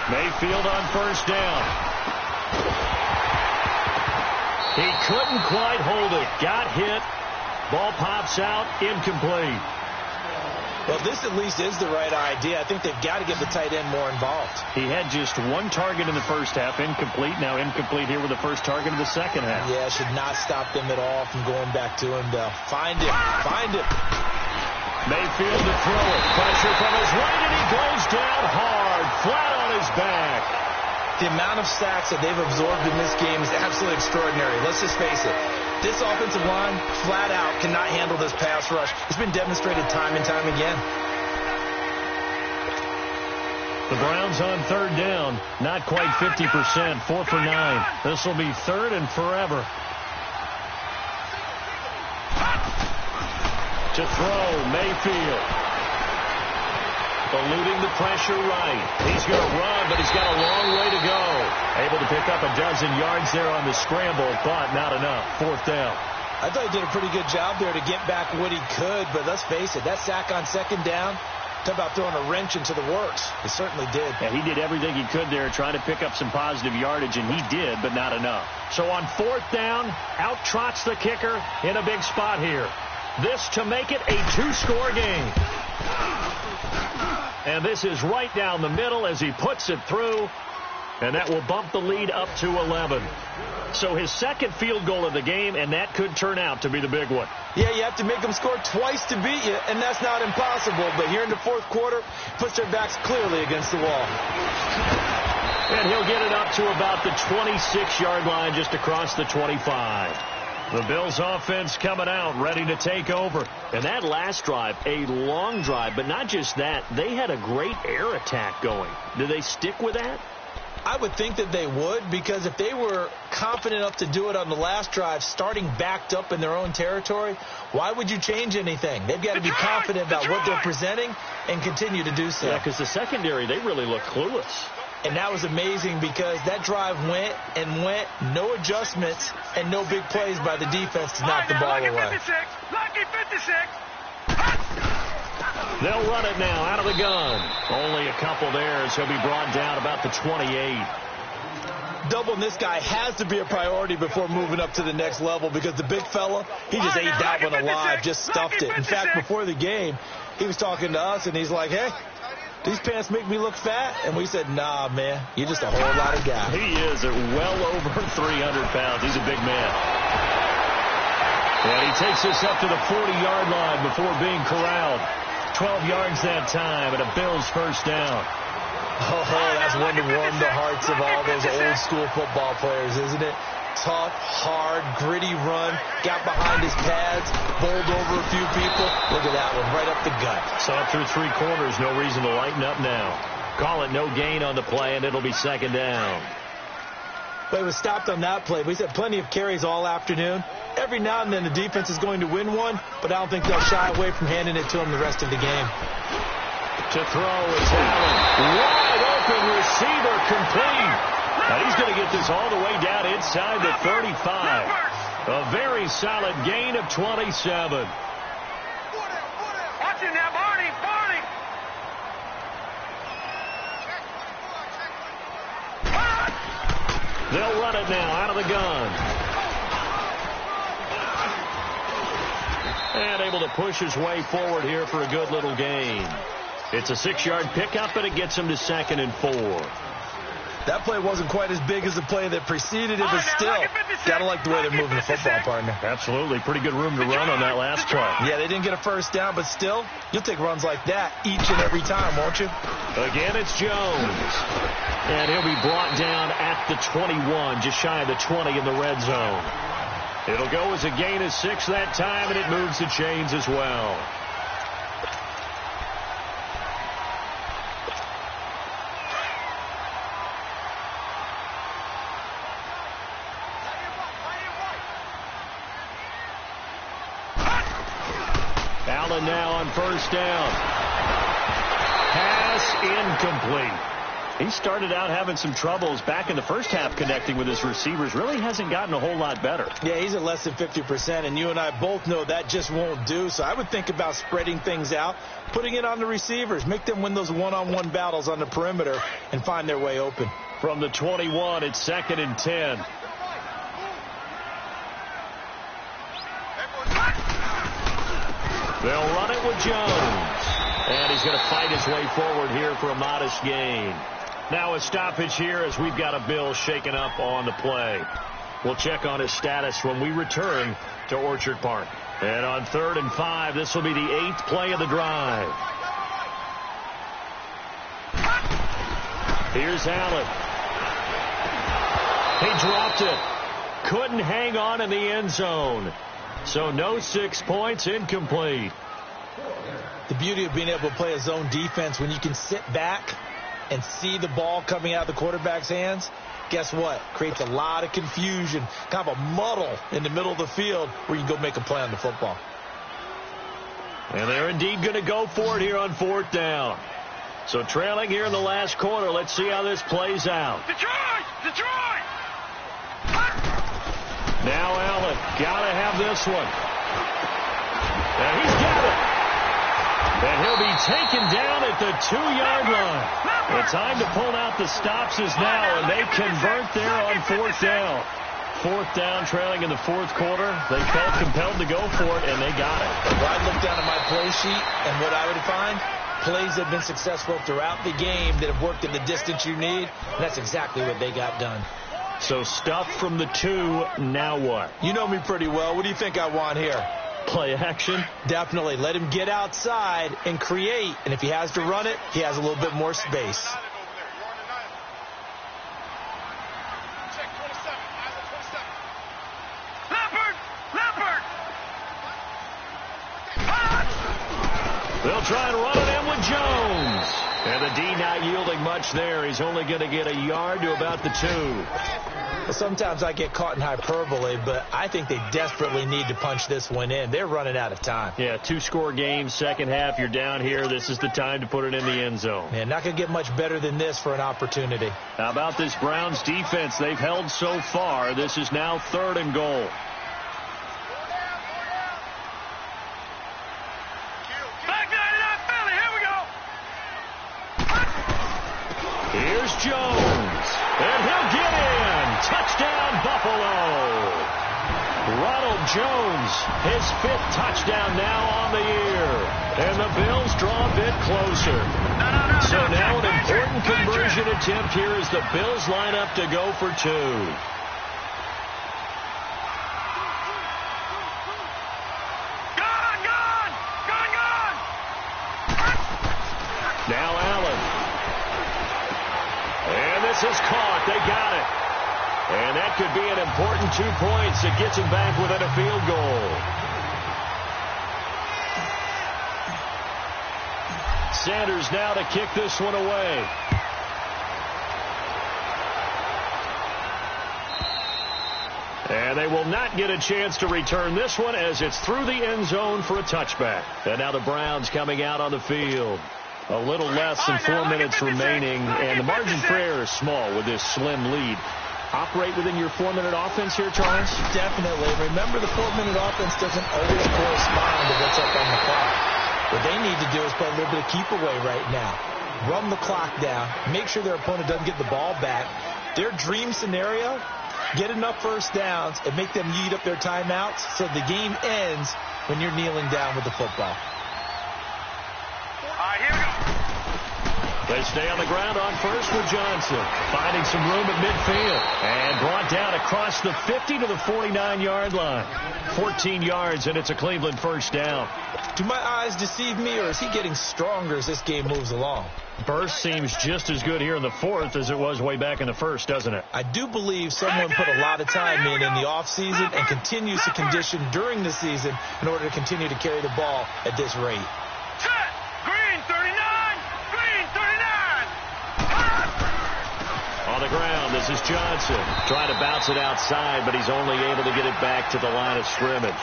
A: Mayfield on first down. He couldn't quite hold it. Got hit. Ball pops out, incomplete.
C: Well, this at least is the right idea. I think they've got to get the tight end more involved.
A: He had just one target in the first half, incomplete. Now incomplete here with the first target of the second half.
C: Yeah, should not stop them at all from going back to him. Find him. Find him.
A: Mayfield to throw it. Pressure from his right, and he goes down hard, flat on his back.
C: The amount of sacks that they've absorbed in this game is absolutely extraordinary. Let's just face it. This offensive line, flat out, cannot handle this pass rush. It's been demonstrated time and time again.
A: The Browns on third down. Not quite 50%. 4 for 9. This will be third and forever. To throw, Mayfield. Eluding the pressure right. He's going to run, but he's got a long way to go. Able to pick up a dozen yards there on the scramble, but not enough. Fourth down.
C: I thought he did a pretty good job there to get back what he could, but let's face it, that sack on second down, talk about throwing a wrench into the works. He certainly did.
A: Yeah, he did everything he could there trying to pick up some positive yardage, and he did, but not enough. So on fourth down, out trots the kicker in a big spot here. This to make it a two-score game. And this is right down the middle as he puts it through, and that will bump the lead up to 11. So his second field goal of the game, and that could turn out to be the big one.
C: Yeah, you have to make them score twice to beat you, and that's not impossible. But here in the fourth quarter, puts their backs clearly against the wall.
A: And he'll get it up to about the 26-yard line, just across the 25. The Bills offense coming out, ready to take over. And that last drive, a long drive, but not just that. They had a great air attack going. Do they stick with that?
C: I would think that they would, because if they were confident enough to do it on the last drive, starting backed up in their own territory, why would you change anything? They've got to be confident about what they're presenting and continue to do so.
A: Yeah, because the secondary, they really look clueless.
C: And that was amazing because that drive went and went, no adjustments and no big plays by the defense to knock the ball away.
B: Lucky 56.
A: They'll run it now out of the gun. Only a couple there as he'll be brought down about the 28.
C: Doubling this guy has to be a priority before moving up to the next level because the big fella, he just ate that one alive, just stuffed it. In fact, before the game, he was talking to us, and he's like, hey, these pants make me look fat? And we said, nah, man, you're just a whole lot of guy.
A: He is at well over 300 pounds. He's a big man. And he takes us up to the 40-yard line before being corralled. 12 yards that time and a Bills first down.
C: Oh, that's one to warm the hearts of all those old-school football players, isn't it? Tough, hard, gritty run, got behind his pads, bowled over a few people. Look at that one, right up the gut.
A: Saw it through three quarters, no reason to lighten up now. Call it no gain on the play, and it'll be second down.
C: But it was stopped on that play. We had plenty of carries all afternoon. Every now and then the defense is going to win one, but I don't think they'll shy away from handing it to him the rest of the game.
A: To throw, it's Allen. Wide open receiver complete. Now he's going to get this all the way down inside the 35. A very solid gain of 27.
B: Watch it now, Barney.
A: They'll run it now out of the gun. And able to push his way forward here for a good little gain. It's a 6-yard pickup, and it gets him to 2nd and 4.
C: That play wasn't quite as big as the play that preceded it, but still, got to like the way they're moving the football, partner.
A: Absolutely. Pretty good room to run on that last play.
C: Yeah, they didn't get a first down, but still, you'll take runs like that each and every time, won't you?
A: Again, it's Jones. And he'll be brought down at the 21, just shy of the 20 in the red zone. It'll go as a gain of 6 that time, and it moves the chains as well. Allen now on first down. Pass incomplete. He started out having some troubles back in the first half connecting with his receivers. Really hasn't gotten a whole lot better.
C: Yeah, he's at less than 50%, and you and I both know that just won't do. So I would think about spreading things out, putting it on the receivers, make them win those one-on-one battles on the perimeter and find their way open.
A: From the 21, it's 2nd and 10. They'll run it with Jones. And he's going to fight his way forward here for a modest gain. Now a stoppage here as we've got a Bill shaken up on the play. We'll check on his status when we return to Orchard Park. And on 3rd and 5, this will be the 8th play of the drive. Here's Allen. He dropped it. Couldn't hang on in the end zone. So no 6 points, incomplete.
C: The beauty of being able to play a zone defense when you can sit back and see the ball coming out of the quarterback's hands, guess what? Creates a lot of confusion, kind of a muddle in the middle of the field where you can go make a play on the football.
A: And they're indeed going to go for it here on 4th down. So trailing here in the last quarter. Let's see how this plays out.
B: Detroit!
A: Now Allen, got to have this one. And he's got it. And he'll be taken down at the 2-yard line. The time to pull out the stops is now, and they convert there on 4th down. 4th down, trailing in the 4th quarter. They felt compelled to go for it, and they got it.
C: Well, I look down at my play sheet, and what I would find, plays that have been successful throughout the game that have worked in the distance you need, and that's exactly what they got done.
A: So stuff from the 2, now what?
C: You know me pretty well. What do you think I want here?
A: Play action?
C: Definitely. Let him get outside and create. And if he has to run it, he has a little bit more space.
B: Leopard!
A: They'll try and run it in with Jones. And the D not yielding much there. He's only going to get a yard to about the 2.
C: Well, sometimes I get caught in hyperbole, but I think they desperately need to punch this one in. They're running out of time.
A: Yeah, 2-score game, second half. You're down here. This is the time to put it in the end zone.
C: Man, not going to get much better than this for an opportunity.
A: How about this Browns defense? They've held so far. This is now 3rd and goal. Here's Jones, and he'll get in. Touchdown, Buffalo. Ronald Jones, his 5th touchdown now on the year. And the Bills draw a bit closer. So now an important conversion attempt here as the Bills line up to go for 2. Now Allen. And this is caught. They got it. And that could be an important 2 points. It gets him back within a field goal. Sanders now to kick this one away. And they will not get a chance to return this one as it's through the end zone for a touchback. And now the Browns coming out on the field. A little less than 4 minutes remaining, and the margin for error is small with this slim lead. Operate within your 4-minute offense here, Charles?
C: Definitely. Remember, the 4-minute offense doesn't always correspond to what's up on the clock. What they need to do is play a little bit of keep away right now. Run the clock down. Make sure their opponent doesn't get the ball back. Their dream scenario, get enough first downs and make them eat up their timeouts so the game ends when you're kneeling down with the football.
B: Here we go.
A: They stay on the ground on first with Johnson. Finding some room at midfield. And brought down across the 50 to the 49-yard line. 14 yards, and it's a Cleveland first down.
C: Do my eyes deceive me, or is he getting stronger as this game moves along?
A: Burst seems just as good here in the 4th as it was way back in the 1st, doesn't it?
C: I do believe someone put a lot of time in the offseason and continues to condition during the season in order to continue to carry the ball at this rate.
B: Set. Green 39. Green 39.
A: On the ground, this is Johnson. Trying to bounce it outside, but he's only able to get it back to the line of scrimmage.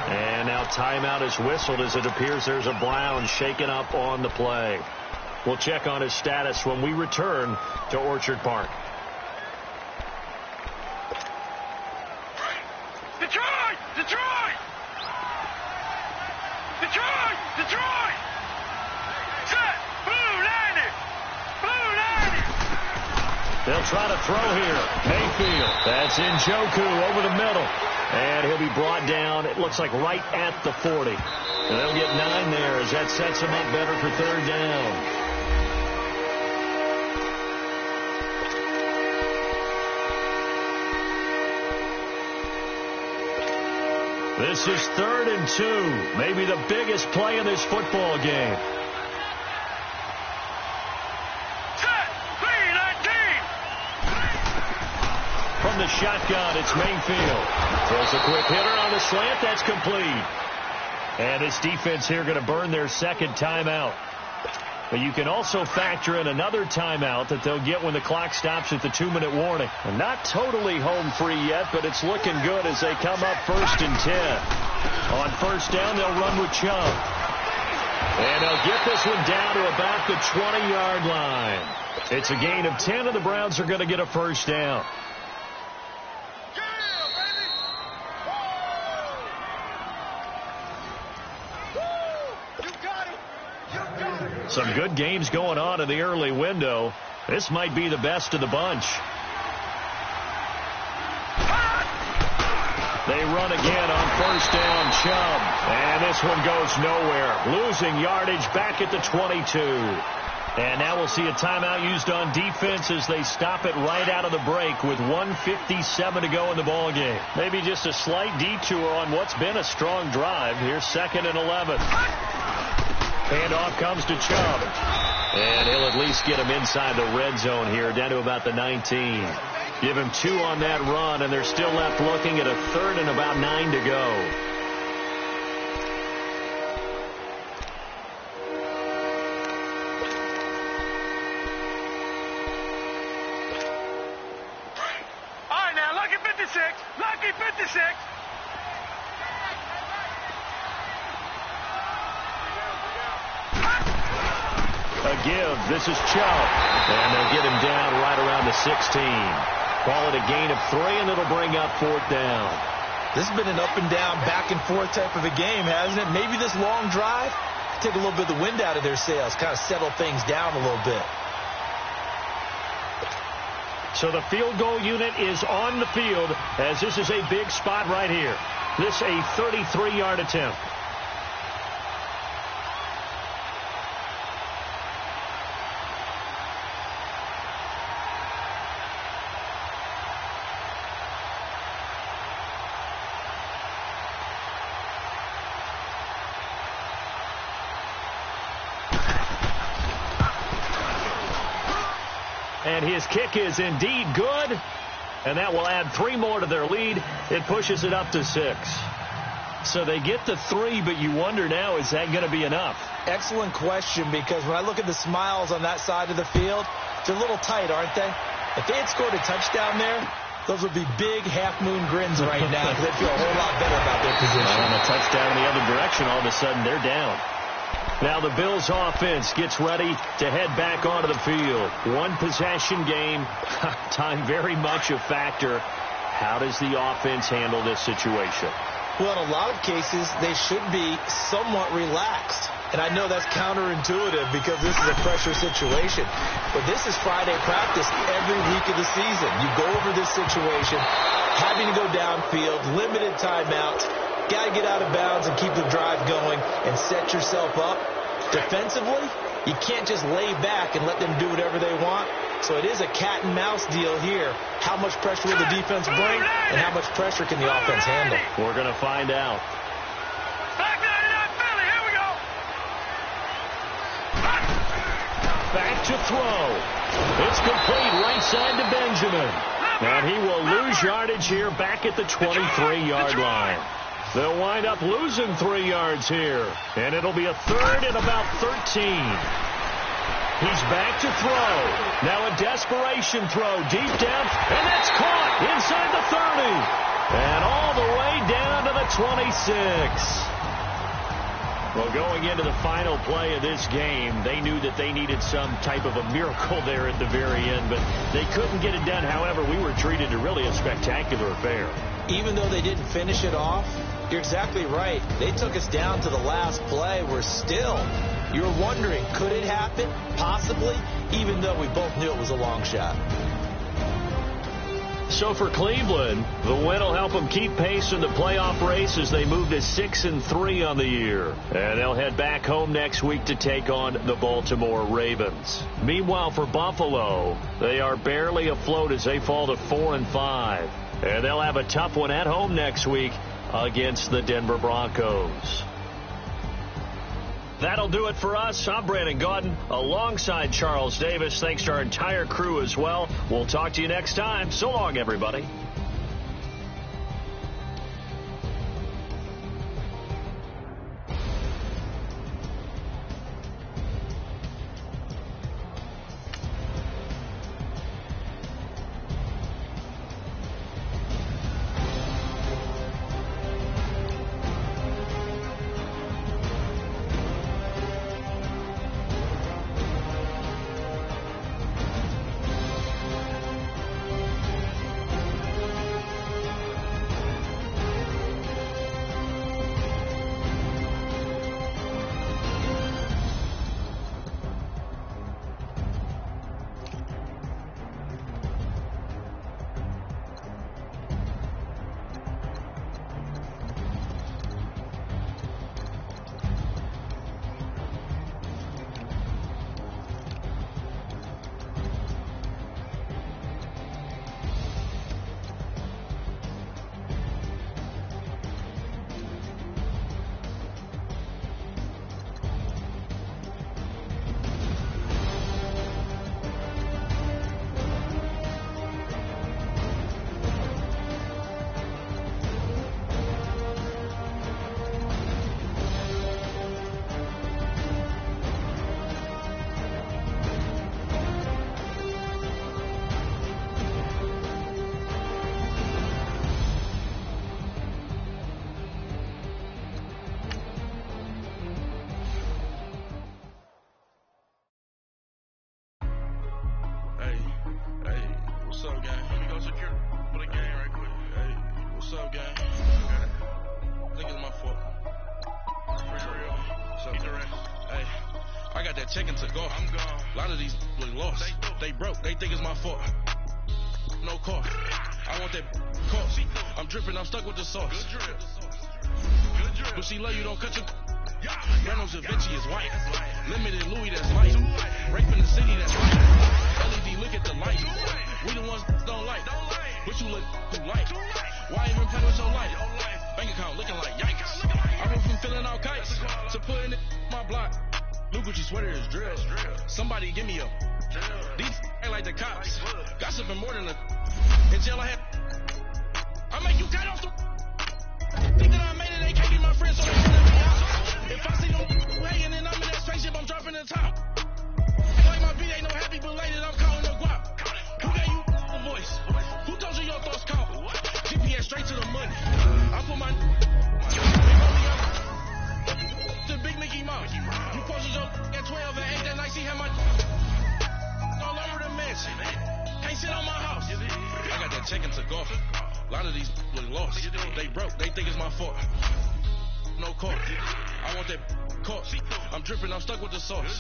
A: And now timeout is whistled as it appears there's a Brown shaken up on the play. We'll check on his status when we return to Orchard Park.
B: Detroit! Detroit! Detroit! Detroit! Set! Blue 90! Blue 90!
A: They'll try to throw here. Mayfield. That's Njoku over the middle. And he'll be brought down, it looks like right at the 40. And they'll get 9 there as that sets him up better for third down. This is 3rd and 2, maybe the biggest play in this football game. From the shotgun, it's Mayfield. Throws a quick hitter on the slant. That's complete. And this defense here going to burn their second timeout. But you can also factor in another timeout that they'll get when the clock stops at the 2-minute warning. And not totally home free yet, but it's looking good as they come up 1st and 10. On first down, they'll run with Chubb. And they'll get this one down to about the 20-yard line. It's a gain of 10, and the Browns are going to get a first down. Some good games going on in the early window. This might be the best of the bunch. They run again on first down, Chubb. And this one goes nowhere. Losing yardage back at the 22. And now we'll see a timeout used on defense as they stop it right out of the break with 1:57 to go in the ball game. Maybe just a slight detour on what's been a strong drive. Here's 2nd and 11. Handoff comes to Chubb. And he'll at least get him inside the red zone here, down to about the 19. Give him 2 on that run, and they're still left looking at a 3rd and about 9 to go.
B: All right, now, lucky 56. Lucky 56.
A: A give. This is Chubb. And they'll get him down right around the 16. Call it a gain of 3, and it'll bring up 4th down.
C: This has been an up and down, back and forth type of a game, hasn't it? Maybe this long drive, take a little bit of the wind out of their sails, kind of settle things down a little bit.
A: So the field goal unit is on the field as this is a big spot right here. This a 33-yard attempt. And his kick is indeed good. And that will add 3 more to their lead. It pushes it up to 6. So they get the 3, but you wonder now, is that going to be enough?
C: Excellent question, because when I look at the smiles on that side of the field, they're a little tight, aren't they? If they had scored a touchdown there, those would be big half-moon grins right now because they feel a whole lot better about their position.
A: On a touchdown in the other direction, all of a sudden they're down. Now the Bills offense gets ready to head back onto the field. 1 possession game. Time very much a factor. How does the offense handle this situation?
C: Well, in a lot of cases, they should be somewhat relaxed. And I know that's counterintuitive because this is a pressure situation. But this is Friday practice every week of the season. You go over this situation, having to go downfield, limited timeouts. Got to get out of bounds and keep the drive going and set yourself up. Defensively, you can't just lay back and let them do whatever they want. So it is a cat and mouse deal here. How much pressure will the defense bring and how much pressure can the offense handle?
A: We're going to find out.
B: Back 99 Philly, here we go.
A: Back to throw. It's complete right side to Benjamin. And he will lose yardage here back at the 23-yard line. They'll wind up losing 3 yards here. And it'll be a 3rd and about 13. He's back to throw. Now a desperation throw deep down. And that's caught inside the 30. And all the way down to the 26. Well, going into the final play of this game, they knew that they needed some type of a miracle there at the very end, but they couldn't get it done. However, we were treated to really a spectacular affair.
C: Even though they didn't finish it off, you're exactly right. They took us down to the last play. We're still, you're wondering, could it happen? Possibly, even though we both knew it was a long shot.
A: So for Cleveland, the win will help them keep pace in the playoff race as they move to 6-3 on the year. And they'll head back home next week to take on the Baltimore Ravens. Meanwhile, for Buffalo, they are barely afloat as they fall to 4-5. And they'll have a tough one at home next week against the Denver Broncos. That'll do it for us. I'm Brandon Gaudin alongside Charles Davis. Thanks to our entire crew as well. We'll talk to you next time. So long, everybody.
D: What's up, gang? Let me go secure for the game right quick. Hey, what's up, gang? I think it's my fault. For real. What's up, hey, I got that check-in to go. I'm gone. A lot of these look lost. They broke. They think it's my fault. No car. I want that car. I'm dripping. I'm stuck with the sauce. Good drip. Good drip. But she love you, don't cut your... Reynolds and Vinci is white. Limited Louis, that's light. Raping the city, that's light. LED, look at the light. We the ones don't like. But you look too light. Why even play with your life? Bank account looking like yikes. I went from filling out kites to putting it in my block. New Gucci sweater is drill. Somebody give me a. These act like the cops. Gossiping more than a. In jail I had. I make you cut off the. Think that I made it, they can't be my friends, so they wanna be out. If I see them hating and I'm in that spaceship, I'm dropping the top. Like my beat ain't no happy belated, I'm counting the guap. Who gave you a voice? Who told you your thoughts count? GPS straight to the money. I put my the big Mickey Mouse. You posted your at 12 and 8 that night, she had my all over the mansion. Can't sit on my house. I got that check-in to go. A lot of these look lost. They broke. They think it's my fault. No car. I want that car. I'm dripping. I'm stuck with the sauce.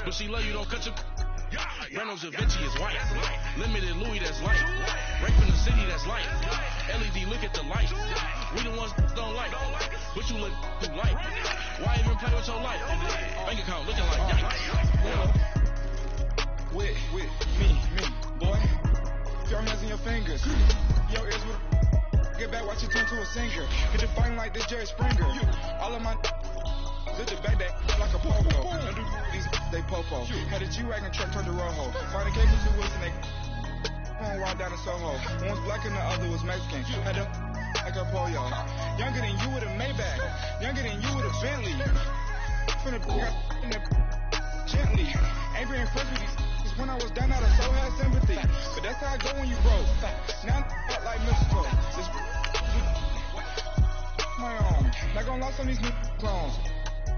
D: But she love you, don't cut your... Reynolds and Vinci is white. Limited Louis, that's light. Raping the city, that's light. LED, look at the light. We the ones don't like. But you look too light. Why even play with your life? Bank account looking like yikes.
E: With me, boy. Your hands and your fingers. Your ears with get back, watch it turn to a singer. Hit the fighting like this Jerry Springer. All of my did the back that like a popo. Don't do these they popo. Had a G-Wagon truck turned to Rojo. Find the cables to Wilson, they on wild down in Soho. One was black and the other was Mexican. Had a like a pollo. Younger than you with a Maybach. Younger than you with a Bentley. Finna in the gently. Ain't been friends with these. When I was down out of so had sympathy. But that's how I go when you broke. Now I'm like Mexico. This my own. Not gonna lost on these new clones.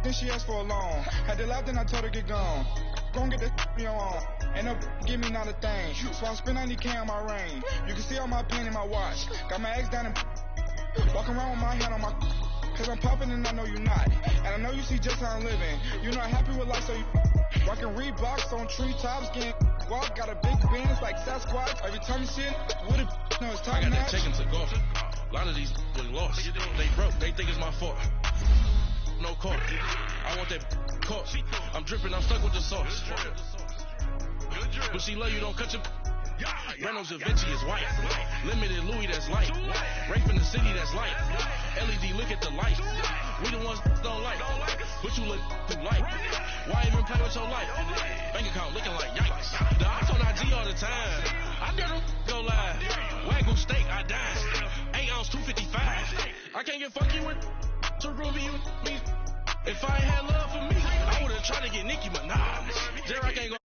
E: Then she asked for a loan. Had to laugh, then I told her get gone. Gon' get that me on. Ain't no give me not a thing. So I spend 90K on my ring. You can see all my pain in my watch. Got my ex down and walking around with my hand on my. Cause I'm popping and I know you not. And I know you see just how I'm living. You're not happy with life, so you rockin' Reeboks on treetops, getting guap. Got a big Benz like Sasquatch. Every time you see it, what a no, it's top
D: I got
E: notch.
D: that check into golf. A lot of these look lost. They broke. They think it's my fault. No car. I want that caught. I'm dripping. I'm stuck with the sauce. But she love you. Don't cut your. Reynolds Da Vinci is white. Limited Louis that's light. Rape in the city that's light. LED look at the light. We the ones don't like. But you look too light. Why even play with your life? Bank account looking like yikes. The ops on IG all the time. I dare them go live. Wagyu steak, I died. 8 ounce 255. I can't get funky with to Ruby you me. If I ain't had love for me, I would've tried to get Nicki Minaj. There I can't go.